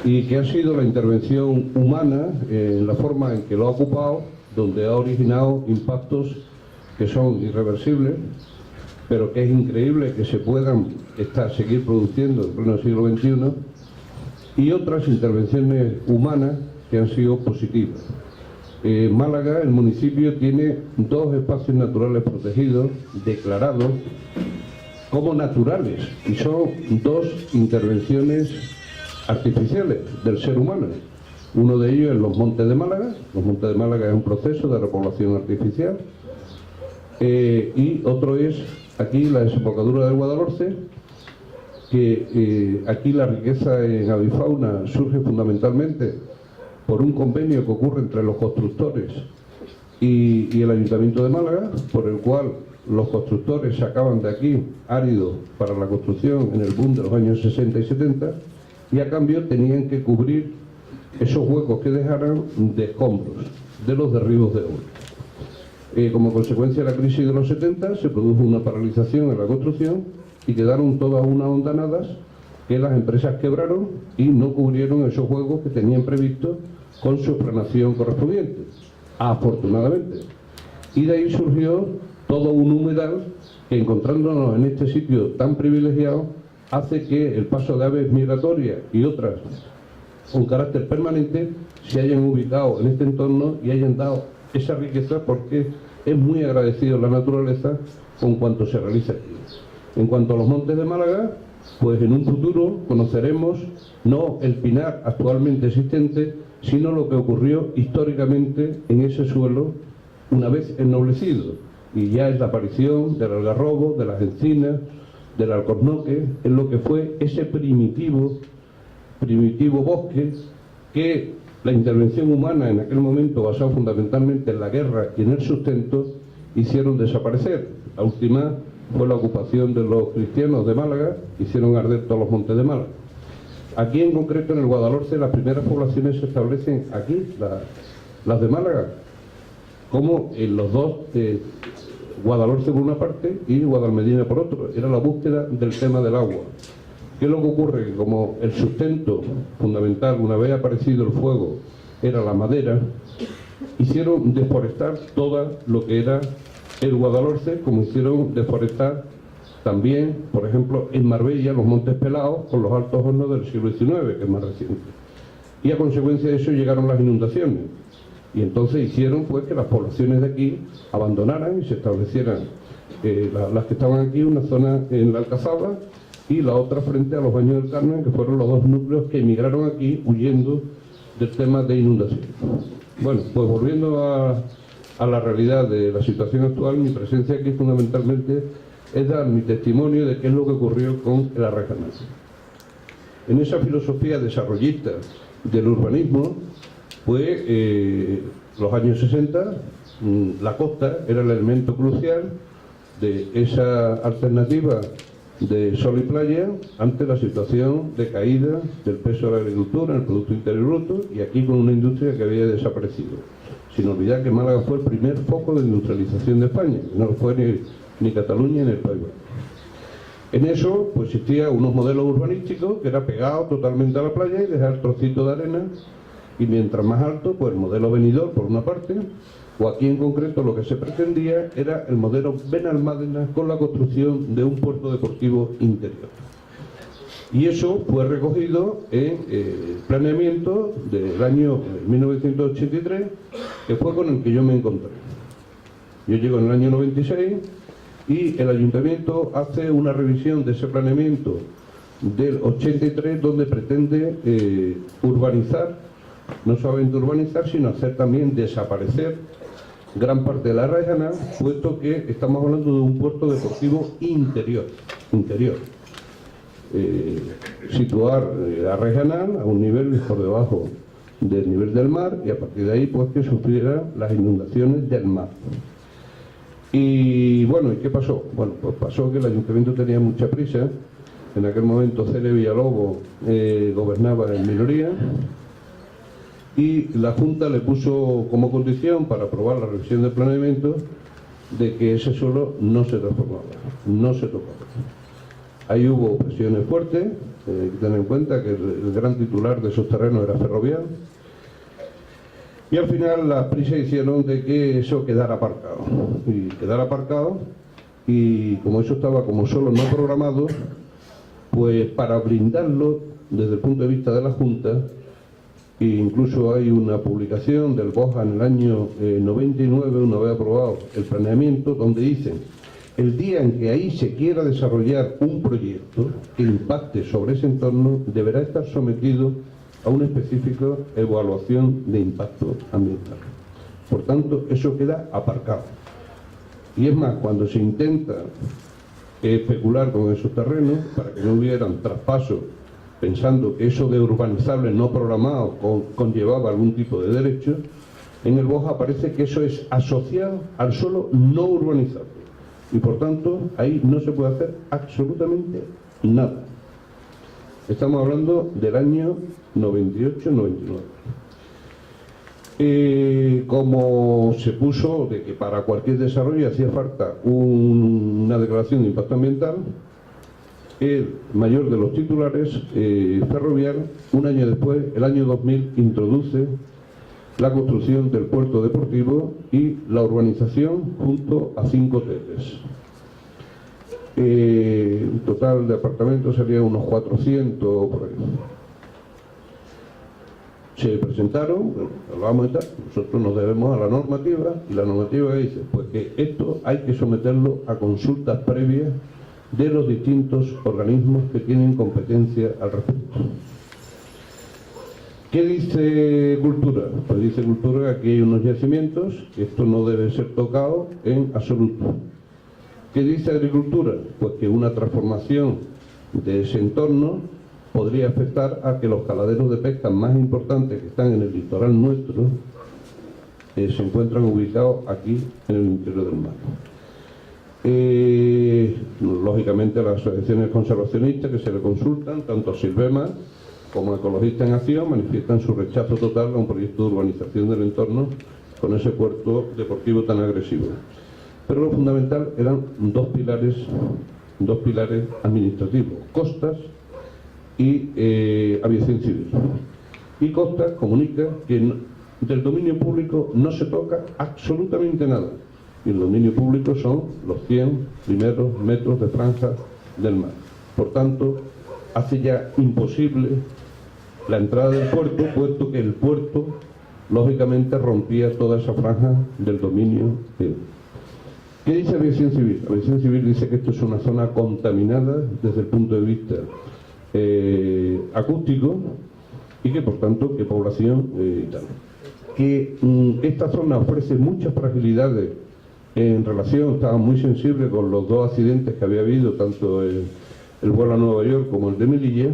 Y que ha sido la intervención humana en la forma en que lo ha ocupado, donde ha originado impactos que son irreversibles, pero que es increíble que se puedan seguir produciendo en pleno siglo XXI, y otras intervenciones humanas que han sido positivas. Málaga, el municipio, tiene 2 espacios naturales protegidos, declarados como naturales, y son 2 intervenciones artificiales del ser humano. Uno de ellos es los Montes de Málaga. Los Montes de Málaga es un proceso de repoblación artificial. Y otro es aquí la desembocadura del Guadalhorce, que aquí la riqueza en avifauna surge fundamentalmente por un convenio que ocurre entre los constructores y el Ayuntamiento de Málaga, por el cual los constructores sacaban de aquí áridos para la construcción en el boom de los años 60 y 70 y a cambio tenían que cubrir esos huecos que dejaran de escombros, de los derribos de obra. Como consecuencia de la crisis de los 70 se produjo una paralización en la construcción y quedaron todas unas hondanadas que las empresas quebraron y no cubrieron esos huecos que tenían previsto con su explanación correspondiente, afortunadamente. Y de ahí surgió todo un humedal que, encontrándonos en este sitio tan privilegiado, hace que el paso de aves migratorias y otras con carácter permanente se hayan ubicado en este entorno y hayan dado esa riqueza, porque es muy agradecido la naturaleza con cuanto se realiza aquí. En cuanto a los Montes de Málaga, pues en un futuro conoceremos no el pinar actualmente existente, sino lo que ocurrió históricamente en ese suelo una vez ennoblecido, y ya es la aparición del algarrobo, de las encinas, del alcornoque, en lo que fue ese primitivo bosque que la intervención humana en aquel momento, basada fundamentalmente en la guerra y en el sustento, hicieron desaparecer. La última fue la ocupación de los cristianos de Málaga, hicieron arder todos los Montes de Málaga. Aquí en concreto, en el Guadalhorce, las primeras poblaciones se establecen aquí, las de Málaga, como en los dos, Guadalhorce por una parte y Guadalmedina por otro. Era la búsqueda del tema del agua. ¿Qué es lo que ocurre? Que como el sustento fundamental, una vez aparecido el fuego, era la madera, hicieron deforestar todo lo que era el Guadalhorce, como hicieron deforestar también, por ejemplo, en Marbella, los Montes Pelados, con los altos hornos del siglo XIX, que es más reciente. Y a consecuencia de eso llegaron las inundaciones. Y entonces hicieron pues que las poblaciones de aquí abandonaran y se establecieran las que estaban aquí, una zona en la Alcazaba y la otra frente a los Baños del Carmen, que fueron los dos núcleos que emigraron aquí huyendo del tema de inundación. Bueno, pues volviendo a la realidad de la situación actual, mi presencia aquí fundamentalmente es dar mi testimonio de qué es lo que ocurrió con el Arrajanal. En esa filosofía desarrollista del urbanismo, pues los años 60, la costa era el elemento crucial de esa alternativa de sol y playa ante la situación de caída del peso de la agricultura en el Producto Interior Bruto, y aquí con una industria que había desaparecido. Sin olvidar que Málaga fue el primer foco de industrialización de España, no lo fue ni Cataluña ni el País Vasco. En eso pues existían unos modelos urbanísticos que era pegado totalmente a la playa y dejar trocitos de arena, y mientras más alto pues el modelo venidor por una parte, o aquí en concreto lo que se pretendía era el modelo Benalmádena con la construcción de un puerto deportivo interior. Y eso fue recogido en el planeamiento del año 1983, que fue con el que yo me encontré. Yo llego en el año 96 y el ayuntamiento hace una revisión de ese planeamiento del 83, donde pretende urbanizar, no solamente urbanizar, sino hacer también desaparecer gran parte de la Arraijana, puesto que estamos hablando de un puerto deportivo interior. Situar Arraijana a un nivel por debajo del nivel del mar, y a partir de ahí pues que sufriera las inundaciones del mar. Y bueno, ¿y qué pasó? Bueno, pues pasó que el ayuntamiento tenía mucha prisa. En aquel momento Cele Villalobos gobernaba en minoría, y la Junta le puso como condición para aprobar la revisión del planeamiento de que ese suelo no se transformaba, no se tocaba. Ahí hubo presiones fuertes, hay que tener en cuenta que el gran titular de esos terrenos era Ferrovial, y al final las prisas hicieron de que eso quedara aparcado, y como eso estaba como suelo no programado, pues para blindarlo desde el punto de vista de la Junta, e incluso hay una publicación del BOJA en el año 99, una vez aprobado el planeamiento, donde dicen: el día en que ahí se quiera desarrollar un proyecto que impacte sobre ese entorno, deberá estar sometido a una específica evaluación de impacto ambiental. Por tanto, eso queda aparcado. Y es más, cuando se intenta especular con esos terrenos para que no hubieran traspasos, pensando que eso de urbanizable no programado conllevaba algún tipo de derecho, en el BOJA aparece que eso es asociado al suelo no urbanizable, y por tanto ahí no se puede hacer absolutamente nada. Estamos hablando del año 98-99. Como se puso de que para cualquier desarrollo hacía falta una declaración de impacto ambiental, el mayor de los titulares, Ferrovial, un año después, el año 2000, introduce la construcción del puerto deportivo y la urbanización junto a 5 hoteles. Un total de apartamentos sería unos 400 por ahí. Se presentaron, bueno, hablábamos de tal, nosotros nos debemos a la normativa, y la normativa dice pues que esto hay que someterlo a consultas previas de los distintos organismos que tienen competencia al respecto. ¿Qué dice Cultura? Pues dice Cultura que aquí hay unos yacimientos, que esto no debe ser tocado en absoluto. ¿Qué dice Agricultura? Pues que una transformación de ese entorno podría afectar a que los caladeros de pesca más importantes que están en el litoral nuestro se encuentran ubicados aquí en el interior del mar. Lógicamente las asociaciones conservacionistas que se le consultan, tanto a Silvema como Ecologistas en Acción, manifiestan su rechazo total a un proyecto de urbanización del entorno con ese puerto deportivo tan agresivo. Pero lo fundamental eran dos pilares administrativos: costas y aviación civil. Y Costas comunica que del dominio público no se toca absolutamente nada. Y el dominio público son los 100 primeros metros de franja del mar. Por tanto, hace ya imposible la entrada del puerto, puesto que el puerto, lógicamente, rompía toda esa franja del dominio. ¿Qué dice Aviación Civil? Aviación Civil dice que esto es una zona contaminada desde el punto de vista acústico y que, por tanto, que población y tal. Que esta zona ofrece muchas fragilidades en relación, estaba muy sensible con los dos accidentes que había habido, tanto el vuelo a Nueva York como el de Melilla,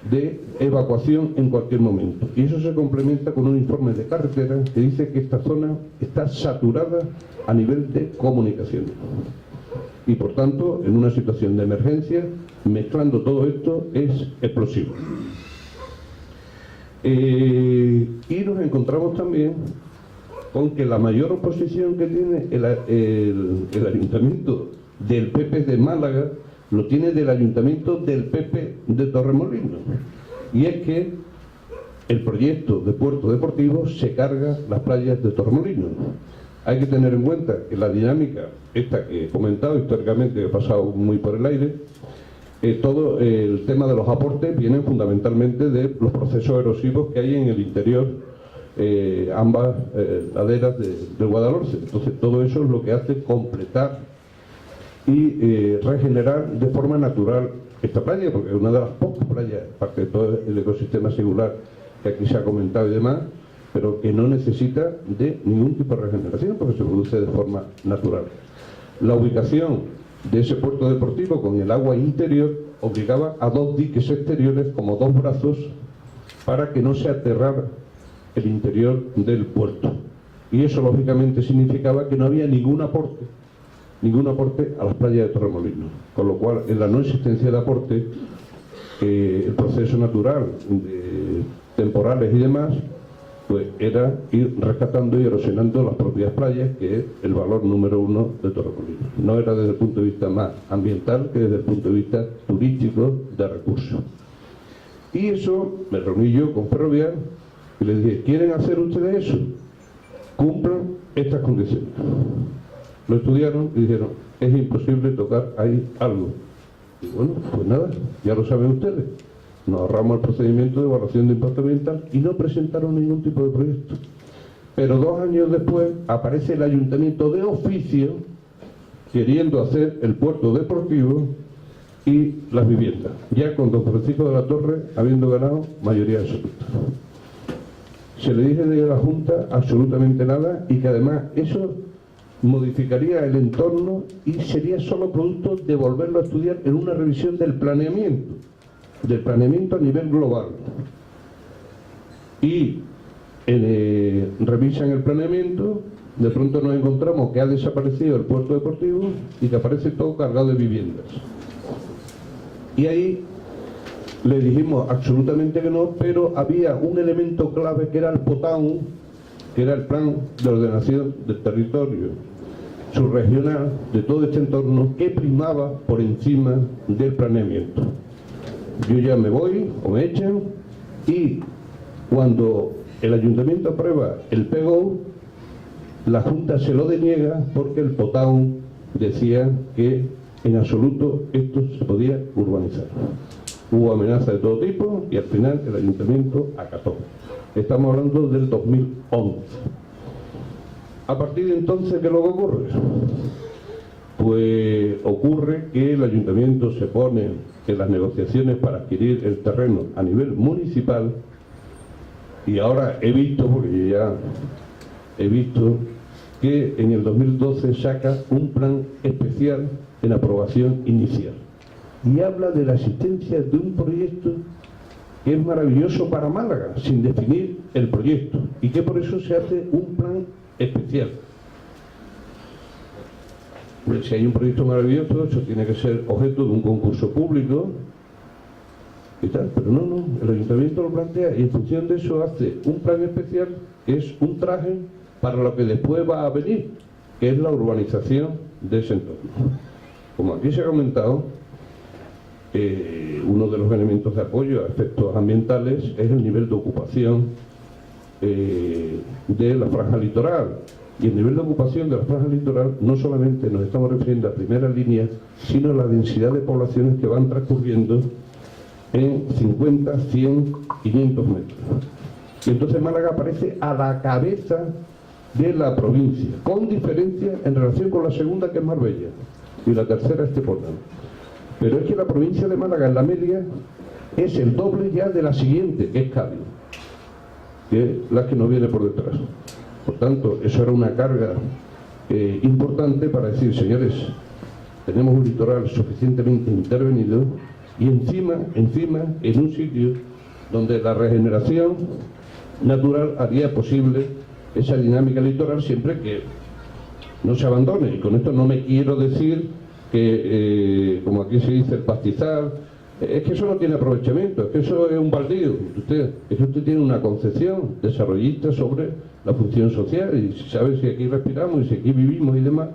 de evacuación en cualquier momento. Y eso se complementa con un informe de carretera que dice que esta zona está saturada a nivel de comunicaciones. Y por tanto, en una situación de emergencia, mezclando todo esto, es explosivo. Y nos encontramos también con que la mayor oposición que tiene el ayuntamiento del PP de Málaga lo tiene del ayuntamiento del PP de Torremolinos, y es que el proyecto de puerto deportivo se carga las playas de Torremolinos. Hay que tener en cuenta que la dinámica esta que he comentado históricamente, que he pasado muy por el aire, todo el tema de los aportes viene fundamentalmente de los procesos erosivos que hay en el interior, ambas laderas del Guadalhorce. Entonces todo eso es lo que hace completar y regenerar de forma natural esta playa, porque es una de las pocas playas, parte de todo el ecosistema singular que aquí se ha comentado y demás, pero que no necesita de ningún tipo de regeneración porque se produce de forma natural. La ubicación de ese puerto deportivo con el agua interior obligaba a dos diques exteriores como dos brazos para que no se aterrara el interior del puerto, y eso lógicamente significaba que no había ningún aporte a las playas de Torremolinos, con lo cual en la no existencia de aporte el proceso natural de temporales y demás pues era ir rescatando y erosionando las propias playas, que es el valor número uno de Torremolinos. No era desde el punto de vista más ambiental que desde el punto de vista turístico de recursos. Y eso me reuní yo con Ferrovial y les dije: ¿quieren hacer ustedes eso? Cumplan estas condiciones. Lo estudiaron y dijeron: es imposible tocar ahí algo. Y bueno, pues nada, ya lo saben ustedes. Nos ahorramos el procedimiento de evaluación de impacto ambiental y no presentaron ningún tipo de proyecto. Pero 2 años después aparece el ayuntamiento de oficio queriendo hacer el puerto deportivo y las viviendas, ya con don Francisco de la Torre habiendo ganado mayoría absoluta. Se le dice de la Junta absolutamente nada, y que además eso modificaría el entorno y sería solo producto de volverlo a estudiar en una revisión del planeamiento a nivel global. Y revisan el planeamiento, de pronto nos encontramos que ha desaparecido el puerto deportivo y que aparece todo cargado de viviendas. Y ahí le dijimos absolutamente que no, pero había un elemento clave que era el POTAUN, que era el Plan de Ordenación del Territorio Subregional de todo este entorno, que primaba por encima del planeamiento. Yo ya me voy o me echan, y cuando el ayuntamiento aprueba el PGO, la Junta se lo deniega porque el POTAUN decía que en absoluto esto se podía urbanizar. Hubo amenazas de todo tipo y al final el ayuntamiento acató. Estamos hablando del 2011. A partir de entonces, ¿qué es lo que ocurre? Pues ocurre que el ayuntamiento se pone en las negociaciones para adquirir el terreno a nivel municipal, y ahora he visto, porque ya he visto, que en el 2012 saca un plan especial en aprobación inicial y habla de la existencia de un proyecto que es maravilloso para Málaga, sin definir el proyecto, y que por eso se hace un plan especial. Pues si hay un proyecto maravilloso, eso tiene que ser objeto de un concurso público y tal, pero no, el ayuntamiento lo plantea y en función de eso hace un plan especial que es un traje para lo que después va a venir, que es la urbanización de ese entorno. Como aquí se ha comentado, uno de los elementos de apoyo a efectos ambientales es el nivel de ocupación de la franja litoral. Y el nivel de ocupación de la franja litoral no solamente nos estamos refiriendo a primera línea, sino a la densidad de poblaciones que van transcurriendo en 50, 100, 500 metros. Y entonces Málaga aparece a la cabeza de la provincia, con diferencia en relación con la segunda, que es Marbella, y la tercera, Estepona. Pero es que la provincia de Málaga en la media es el doble ya de la siguiente, que es Cádiz, que es la que nos viene por detrás. Por tanto, eso era una carga importante para decir, señores, tenemos un litoral suficientemente intervenido y encima, en un sitio donde la regeneración natural haría posible esa dinámica litoral siempre que no se abandone. Y con esto no me quiero decir que, como aquí se dice, el pastizal, es que eso no tiene aprovechamiento, es que eso es un baldío. Usted tiene una concepción desarrollista sobre la función social y sabe si aquí respiramos y si aquí vivimos y demás,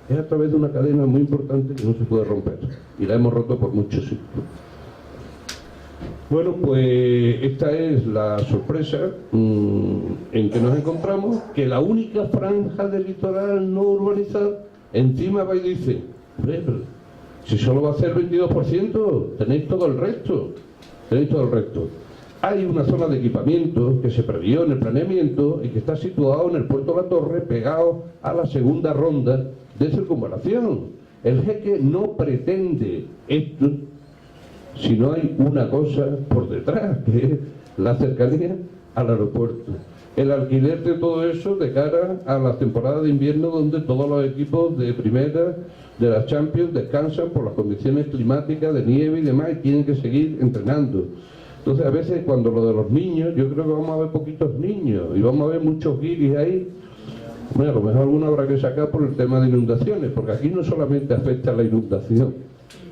es a través de una cadena muy importante que no se puede romper y la hemos roto por muchos sitios. Bueno, pues esta es la sorpresa en que nos encontramos, que la única franja del litoral no urbanizada encima va y dice, hombre, si solo va a ser 22%, tenéis todo el resto. Hay una zona de equipamiento que se previó en el planeamiento y que está situado en el puerto de la Torre, pegado a la segunda ronda de circunvalación. El jeque no pretende esto si no hay una cosa por detrás, que es la cercanía al aeropuerto. El alquiler de todo eso de cara a la temporada de invierno, donde todos los equipos de primera, de la Champions, descansan por las condiciones climáticas de nieve y demás y tienen que seguir entrenando. Entonces, a veces, cuando lo de los niños, yo creo que vamos a ver poquitos niños y vamos a ver muchos guiris ahí. Bueno, a lo mejor alguno habrá que sacar por el tema de inundaciones, porque aquí no solamente afecta a la inundación.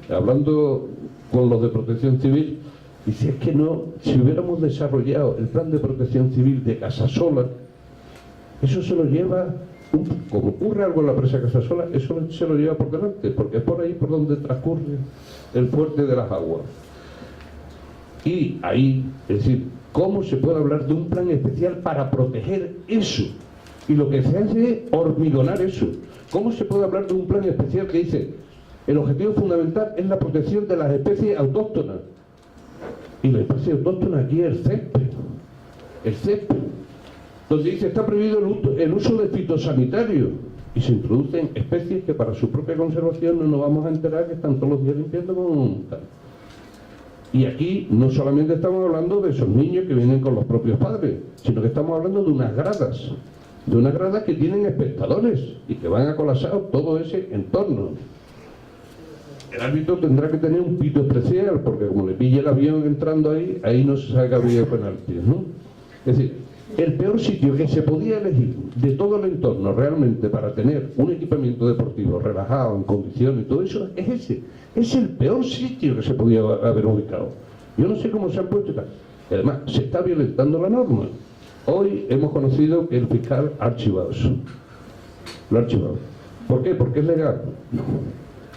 Hablando con los de Protección Civil, y si es que no, si hubiéramos desarrollado el plan de protección civil de Casasola, eso se lo lleva, como ocurre algo en la presa Casasola, eso se lo lleva por delante, porque es por ahí por donde transcurre el fuerte de las aguas. Y ahí, es decir, ¿cómo se puede hablar de un plan especial para proteger eso? Y lo que se hace es hormigonar eso. ¿Cómo se puede hablar de un plan especial que dice, el objetivo fundamental es la protección de las especies autóctonas? Y la especie autóctona aquí es el césped, donde dice está prohibido el uso de fitosanitarios y se introducen especies que para su propia conservación no nos vamos a enterar que están todos los días limpiando con tal. Y aquí no solamente estamos hablando de esos niños que vienen con los propios padres, sino que estamos hablando de unas gradas que tienen espectadores y que van a colapsar todo ese entorno. El árbitro tendrá que tener un pito especial, porque como le pilla el avión entrando ahí no se sabe que había penaltis, ¿no? Es decir, el peor sitio que se podía elegir de todo el entorno realmente para tener un equipamiento deportivo relajado, en condiciones y todo eso, es ese. Es el peor sitio que se podía haber ubicado. Yo no sé cómo se han puesto y tal. Además, se está violentando la norma. Hoy hemos conocido que el fiscal ha archivado eso. Lo ha archivado. ¿Por qué? ¿Porque es legal? No.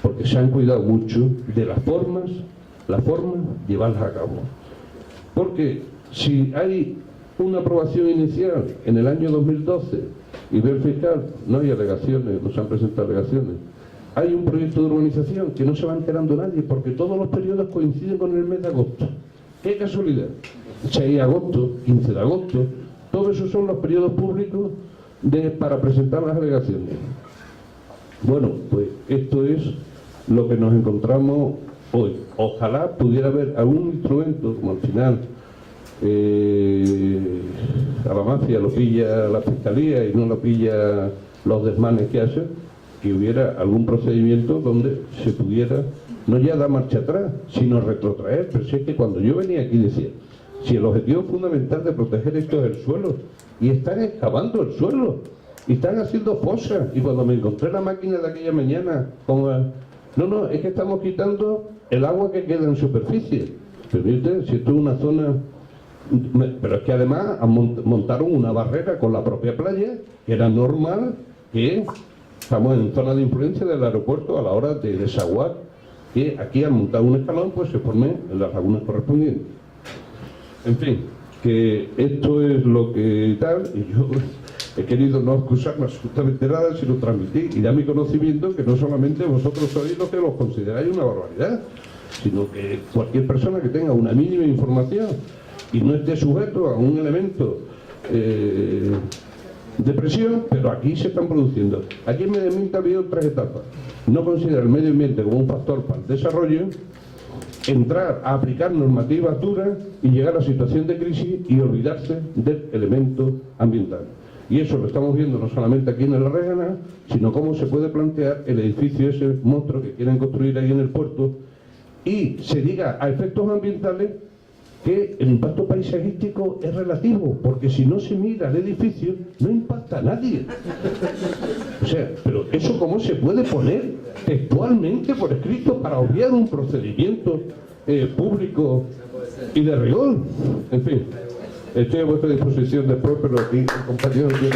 Porque se han cuidado mucho de las formas llevarlas a cabo. Porque si hay una aprobación inicial en el año 2012 y ve el fiscal, no hay alegaciones, no se han presentado alegaciones, hay un proyecto de urbanización que no se va enterando nadie porque todos los periodos coinciden con el mes de agosto. ¡Qué casualidad! 6 de agosto, 15 de agosto, todos esos son los periodos públicos para presentar las alegaciones. Bueno, pues esto es lo que nos encontramos hoy. Ojalá pudiera haber algún instrumento, como al final a la mafia lo pilla la fiscalía y no lo pilla los desmanes que hacen, que hubiera algún procedimiento donde se pudiera no ya dar marcha atrás, sino retrotraer. Pero si es que cuando yo venía aquí decía, si el objetivo fundamental de proteger esto es el suelo, y están excavando el suelo, y están haciendo fosas, y cuando me encontré la máquina de aquella mañana, es que estamos quitando el agua que queda en superficie. Pero ¿viste? Si esto es una zona... Pero es que además montaron una barrera con la propia playa, que era normal que estamos en zona de influencia del aeropuerto a la hora de desaguar, que aquí al montar un escalón pues se formen en las lagunas correspondientes. En fin, que esto es lo que tal, y yo he querido no excusarme absolutamente nada, sino transmitir y dar mi conocimiento, que no solamente vosotros sois los que los consideráis una barbaridad, sino que cualquier persona que tenga una mínima información y no esté sujeto a un elemento de presión, pero aquí se están produciendo. Aquí en medio ambiente ha habido 3 etapas. No considera el medio ambiente como un factor para el desarrollo, entrar a aplicar normativas duras y llegar a situación de crisis y olvidarse del elemento ambiental. Y eso lo estamos viendo no solamente aquí en el Regana, sino cómo se puede plantear el edificio, ese monstruo que quieren construir ahí en el puerto, y se diga a efectos ambientales que el impacto paisajístico es relativo, porque si no se mira el edificio, no impacta a nadie. O sea, pero eso cómo se puede poner textualmente por escrito para obviar un procedimiento público y de rigor. En fin, estoy a vuestra disposición después, pero aquí el compañero tiene...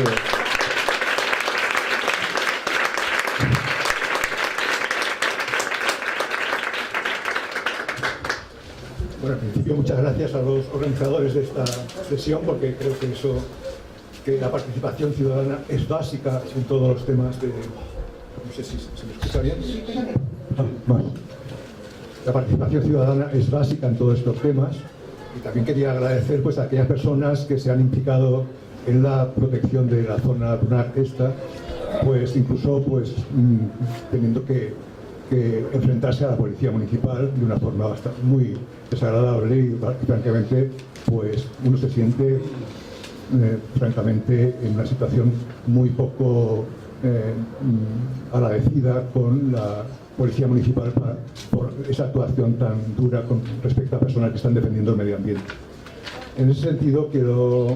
Bueno, en principio muchas gracias a los organizadores de esta sesión, porque creo que la participación ciudadana es básica en todos los temas de... No sé si se me escucha bien. Bueno. La participación ciudadana es básica en todos estos temas, y también quería agradecer pues a aquellas personas que se han implicado en la protección de la zona dunar esta, pues incluso pues teniendo que enfrentarse a la policía municipal de una forma bastante, muy desagradable, y francamente pues uno se siente francamente en una situación muy poco agradecida con la policía municipal por esa actuación tan dura con respecto a personas que están defendiendo el medio ambiente. En ese sentido quiero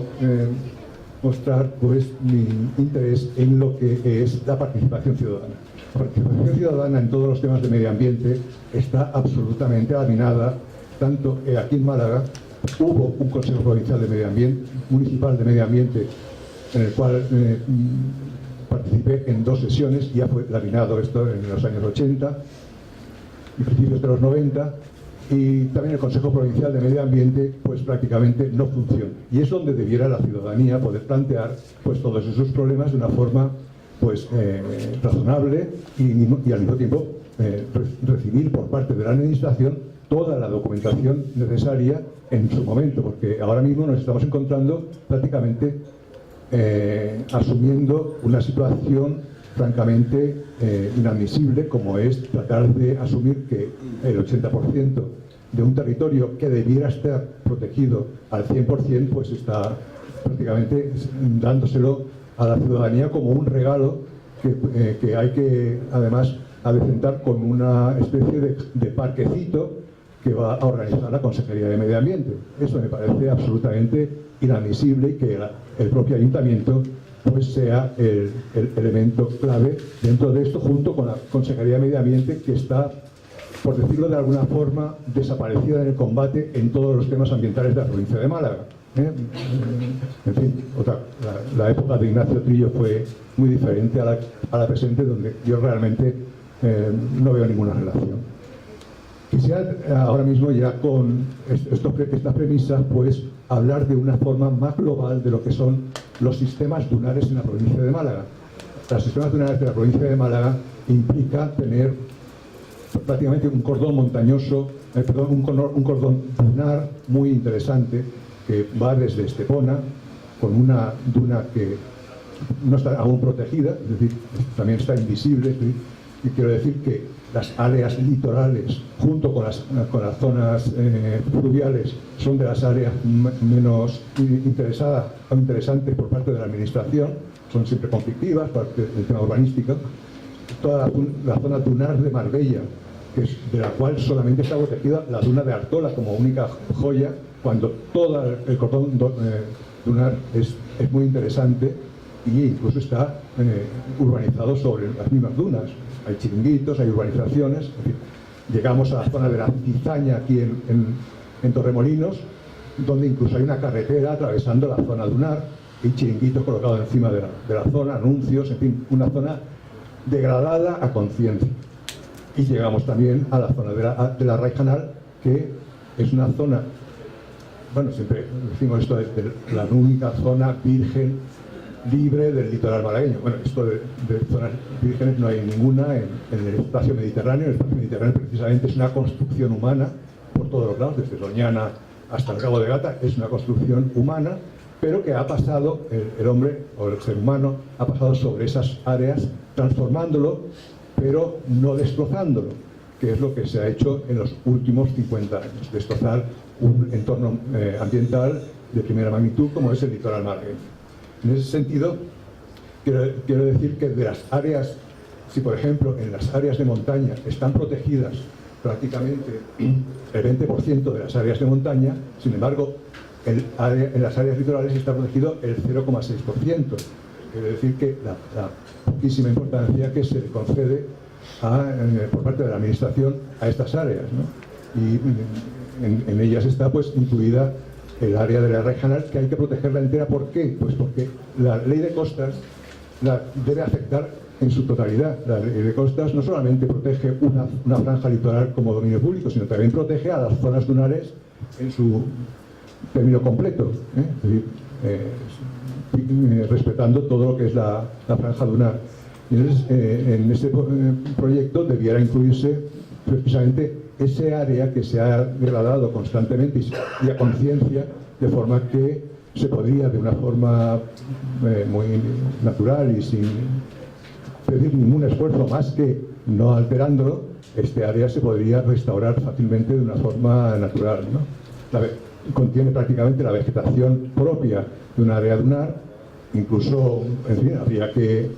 mostrar pues mi interés en lo que es la participación ciudadana. La participación ciudadana en todos los temas de medio ambiente está absolutamente laminada. Tanto aquí en Málaga hubo un Consejo Provincial de Medio Ambiente, Municipal de Medio Ambiente, en el cual participé en 2 sesiones. Ya fue laminado esto en los años 80 y principios de los 90, y también el Consejo Provincial de Medio Ambiente pues prácticamente no funciona, y es donde debiera la ciudadanía poder plantear pues todos esos problemas de una forma pues razonable y al mismo tiempo recibir por parte de la administración toda la documentación necesaria en su momento, porque ahora mismo nos estamos encontrando prácticamente asumiendo una situación francamente inadmisible, como es tratar de asumir que el 80% de un territorio que debiera estar protegido al 100% pues está prácticamente dándoselo a la ciudadanía como un regalo que hay que además adecentar con una especie de parquecito que va a organizar la Consejería de Medio Ambiente. Eso me parece absolutamente inadmisible, y que el propio ayuntamiento pues sea el elemento clave dentro de esto, junto con la Consejería de Medio Ambiente, que está, por decirlo de alguna forma, desaparecida en el combate en todos los temas ambientales de la provincia de Málaga. En fin, la época de Ignacio Trillo fue muy diferente a la presente, donde yo realmente no veo ninguna relación. Quisiera ahora mismo, ya con estas premisas, pues hablar de una forma más global de lo que son los sistemas dunares en la provincia de Málaga. Los sistemas dunares de la provincia de Málaga implica tener prácticamente un cordón montañoso, un cordón dunar muy interesante, que va desde Estepona, con una duna que no está aún protegida, es decir, también está invisible, y quiero decir que las áreas litorales, junto con las zonas fluviales, son de las áreas menos interesadas o interesantes por parte de la administración, son siempre conflictivas parte del tema urbanístico. Toda la zona dunar de Marbella, de la cual solamente está protegida la duna de Artola como única joya, cuando todo el cordón dunar es muy interesante, y incluso está urbanizado sobre las mismas dunas. Hay chiringuitos, hay urbanizaciones, en fin. Llegamos a la zona de la Cizaña aquí en Torremolinos, donde incluso hay una carretera atravesando la zona dunar y chiringuitos colocados encima de la zona, anuncios, en fin, una zona degradada a conciencia. Y llegamos también a la zona de la Raijanal, que es una zona, bueno, siempre decimos esto de la única zona virgen libre del litoral malagueño. Bueno, esto de zonas vírgenes no hay ninguna en el espacio mediterráneo. El espacio mediterráneo precisamente es una construcción humana por todos los lados, desde Doñana hasta el Cabo de Gata, es una construcción humana, pero que ha pasado, el hombre o el ser humano ha pasado sobre esas áreas transformándolo, pero no destrozándolo, que es lo que se ha hecho en los últimos 50 años, destrozar un entorno ambiental de primera magnitud como es el litoral malagueño. En ese sentido, quiero decir que de las áreas, si por ejemplo en las áreas de montaña están protegidas prácticamente el 20% de las áreas de montaña, sin embargo, en las áreas litorales está protegido el 0,6%. Quiere decir que la poquísima importancia que se le concede por parte de la Administración a estas áreas, ¿no? Y en ellas está pues incluida el área de la Raijanal, que hay que protegerla entera. ¿Por qué? Pues porque la ley de costas la debe afectar en su totalidad. La ley de costas no solamente protege una franja litoral como dominio público, sino también protege a las zonas dunares en su término completo, es decir, respetando todo lo que es la franja dunar. Y entonces, en este proyecto debiera incluirse precisamente ese área que se ha degradado constantemente y a conciencia, de forma que se podría, de una forma muy natural y sin pedir ningún esfuerzo más que no alterándolo, este área se podría restaurar fácilmente de una forma natural, ¿no? Contiene prácticamente la vegetación propia de un área dunar. Incluso, en fin, habría que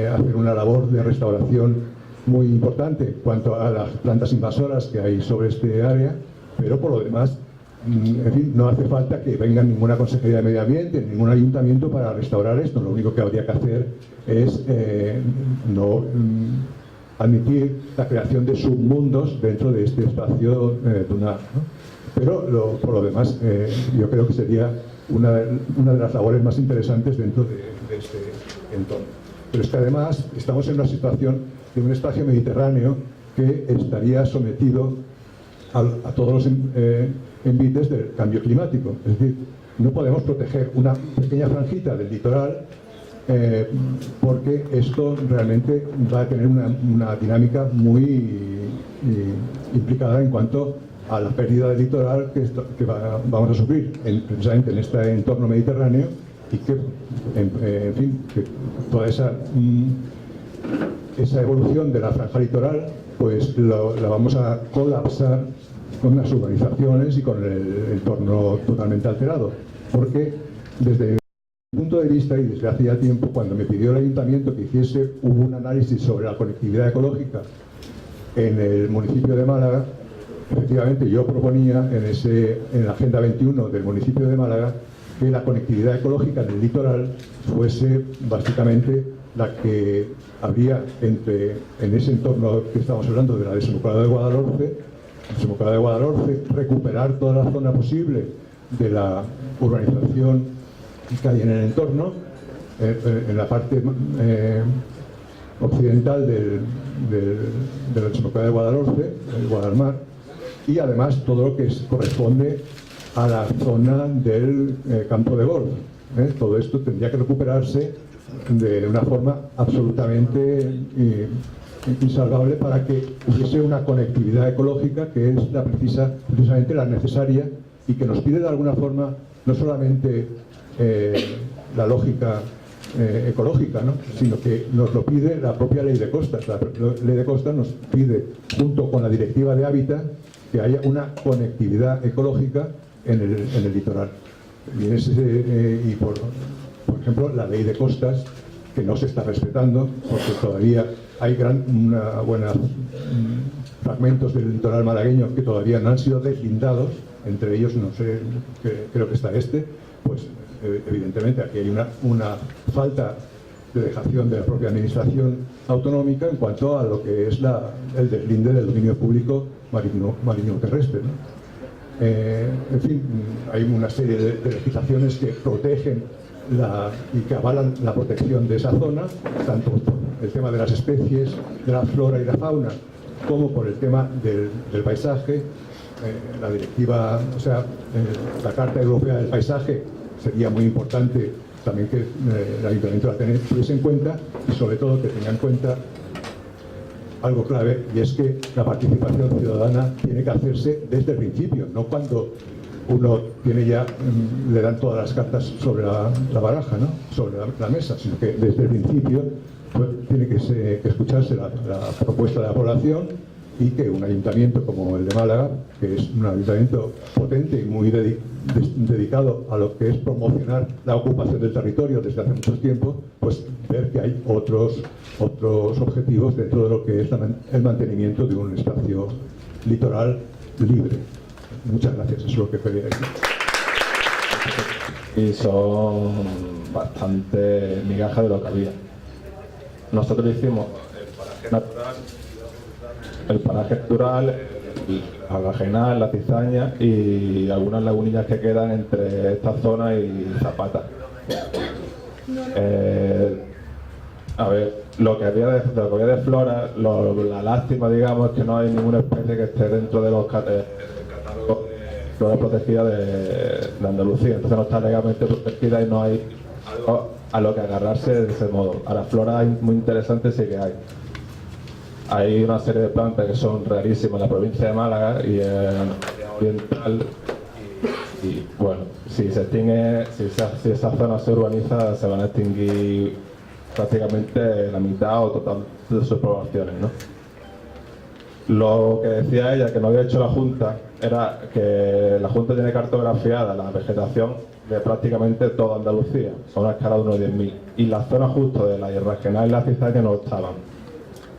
hacer una labor de restauración muy importante cuanto a las plantas invasoras que hay sobre este área, pero por lo demás, en fin, no hace falta que venga ninguna Consejería de Medio Ambiente, ningún ayuntamiento para restaurar esto. Lo único que habría que hacer es no admitir la creación de submundos dentro de este espacio dunar, ¿no? Pero por lo demás, yo creo que sería una de las labores más interesantes dentro de este entorno. Pero es que además estamos en una situación de un espacio mediterráneo que estaría sometido a todos los envites del cambio climático. Es decir, no podemos proteger una pequeña franjita del litoral porque esto realmente va a tener una dinámica muy implicada en cuanto a la pérdida del litoral que vamos a sufrir precisamente en este entorno mediterráneo, y que, en fin, que toda esa evolución de la franja litoral pues la vamos a colapsar con las urbanizaciones y con el entorno totalmente alterado, porque desde mi punto de vista, y desde hace ya tiempo, cuando me pidió el ayuntamiento que hiciese un análisis sobre la conectividad ecológica en el municipio de Málaga, efectivamente yo proponía en la Agenda 21 del municipio de Málaga que la conectividad ecológica en el litoral fuese básicamente la que habría en ese entorno que estamos hablando de la desembocadura de Guadalhorce, recuperar toda la zona posible de la urbanización que hay en el entorno, en la parte occidental de la desembocadura de Guadalhorce, el Guadalmar, y además todo lo que corresponde a la zona del campo de golf. Todo esto tendría que recuperarse de una forma absolutamente insalvable para que hubiese una conectividad ecológica que es precisamente la necesaria, y que nos pide de alguna forma no solamente la lógica ecológica, ¿no?, sino que nos lo pide la propia ley de costas. La ley de costas nos pide, junto con la directiva de hábitat, que haya una conectividad ecológica en el litoral. Y por ejemplo, la ley de costas, que no se está respetando, porque todavía hay buenos fragmentos del litoral malagueño que todavía no han sido deslindados, entre ellos, no sé, creo que está pues evidentemente aquí hay una falta de dejación de la propia administración autonómica en cuanto a lo que es el deslinde del dominio público marino terrestre, ¿no? En fin, hay una serie de legislaciones que protegen y que avalan la protección de esa zona, tanto por el tema de las especies, de la flora y la fauna, como por el tema del paisaje. La directiva, o sea, la Carta Europea del Paisaje sería muy importante también que el Ayuntamiento la tuviese en cuenta, y sobre todo que tenga en cuenta algo clave, y es que la participación ciudadana tiene que hacerse desde el principio, no cuando uno tiene ya, le dan todas las cartas sobre la baraja, ¿no? Sobre la mesa, sino que desde el principio pues, tiene que escucharse la propuesta de la población, y que un ayuntamiento como el de Málaga, que es un ayuntamiento potente y muy dedicado a lo que es promocionar la ocupación del territorio desde hace mucho tiempo, pues ver que hay otros objetivos dentro de lo que es el mantenimiento de un espacio litoral libre. Muchas gracias, eso es lo que quería decir. Y son bastante migajas de lo que había. Nosotros hicimos el paraje natural, el Agajenal, la Cizaña y algunas lagunillas que quedan entre esta zona y Zapata. A ver, lo que había de flora, la lástima, digamos, es que no hay ninguna especie que esté dentro de los catálogos de flora protegida de Andalucía. Entonces no está legalmente protegida y no hay algo a lo que agarrarse de ese modo. Ahora, flora muy interesante sí que hay. Hay una serie de plantas que son rarísimas en la provincia de Málaga y en Andalucía Oriental. Y bueno, si esa zona se urbaniza, se van a extinguir prácticamente la mitad o total de sus poblaciones, ¿no? Lo que decía ella, que no había hecho la Junta, era que la Junta tiene cartografiada la vegetación de prácticamente toda Andalucía, a una escala de unos 10.000. Y las zonas justo de la Hierragenal y la Cizaña no estaban.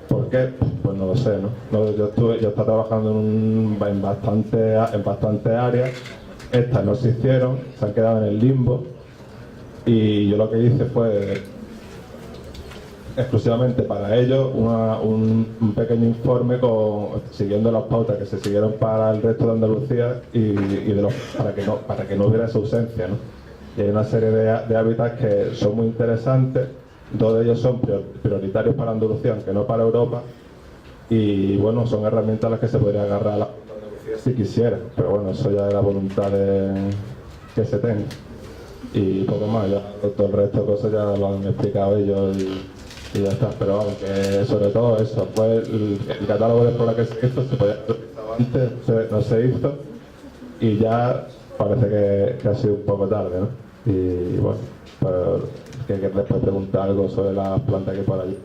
¿Por qué? Pues no lo sé, ¿no? Yo estaba trabajando en bastantes áreas, estas no se hicieron, se han quedado en el limbo, y yo lo que hice fue exclusivamente para ello un pequeño informe siguiendo las pautas que se siguieron para el resto de Andalucía para que no hubiera esa ausencia, ¿no? Y hay una serie de hábitats que son muy interesantes. Dos de ellos son prioritarios para Andalucía, aunque no para Europa, y bueno, son herramientas a las que se podría agarrar a la Andalucía si quisiera, pero bueno, eso ya es la voluntad que se tenga. Y poco más, ya todo el resto de cosas ya lo han explicado ellos y ya está, pero vamos, que sobre todo eso, fue el catálogo de flora que se hizo, se podía haber utilizado antes, no se hizo, y ya parece que ha sido un poco tarde, ¿no? Y bueno, pero que después preguntar algo sobre las plantas que por allí.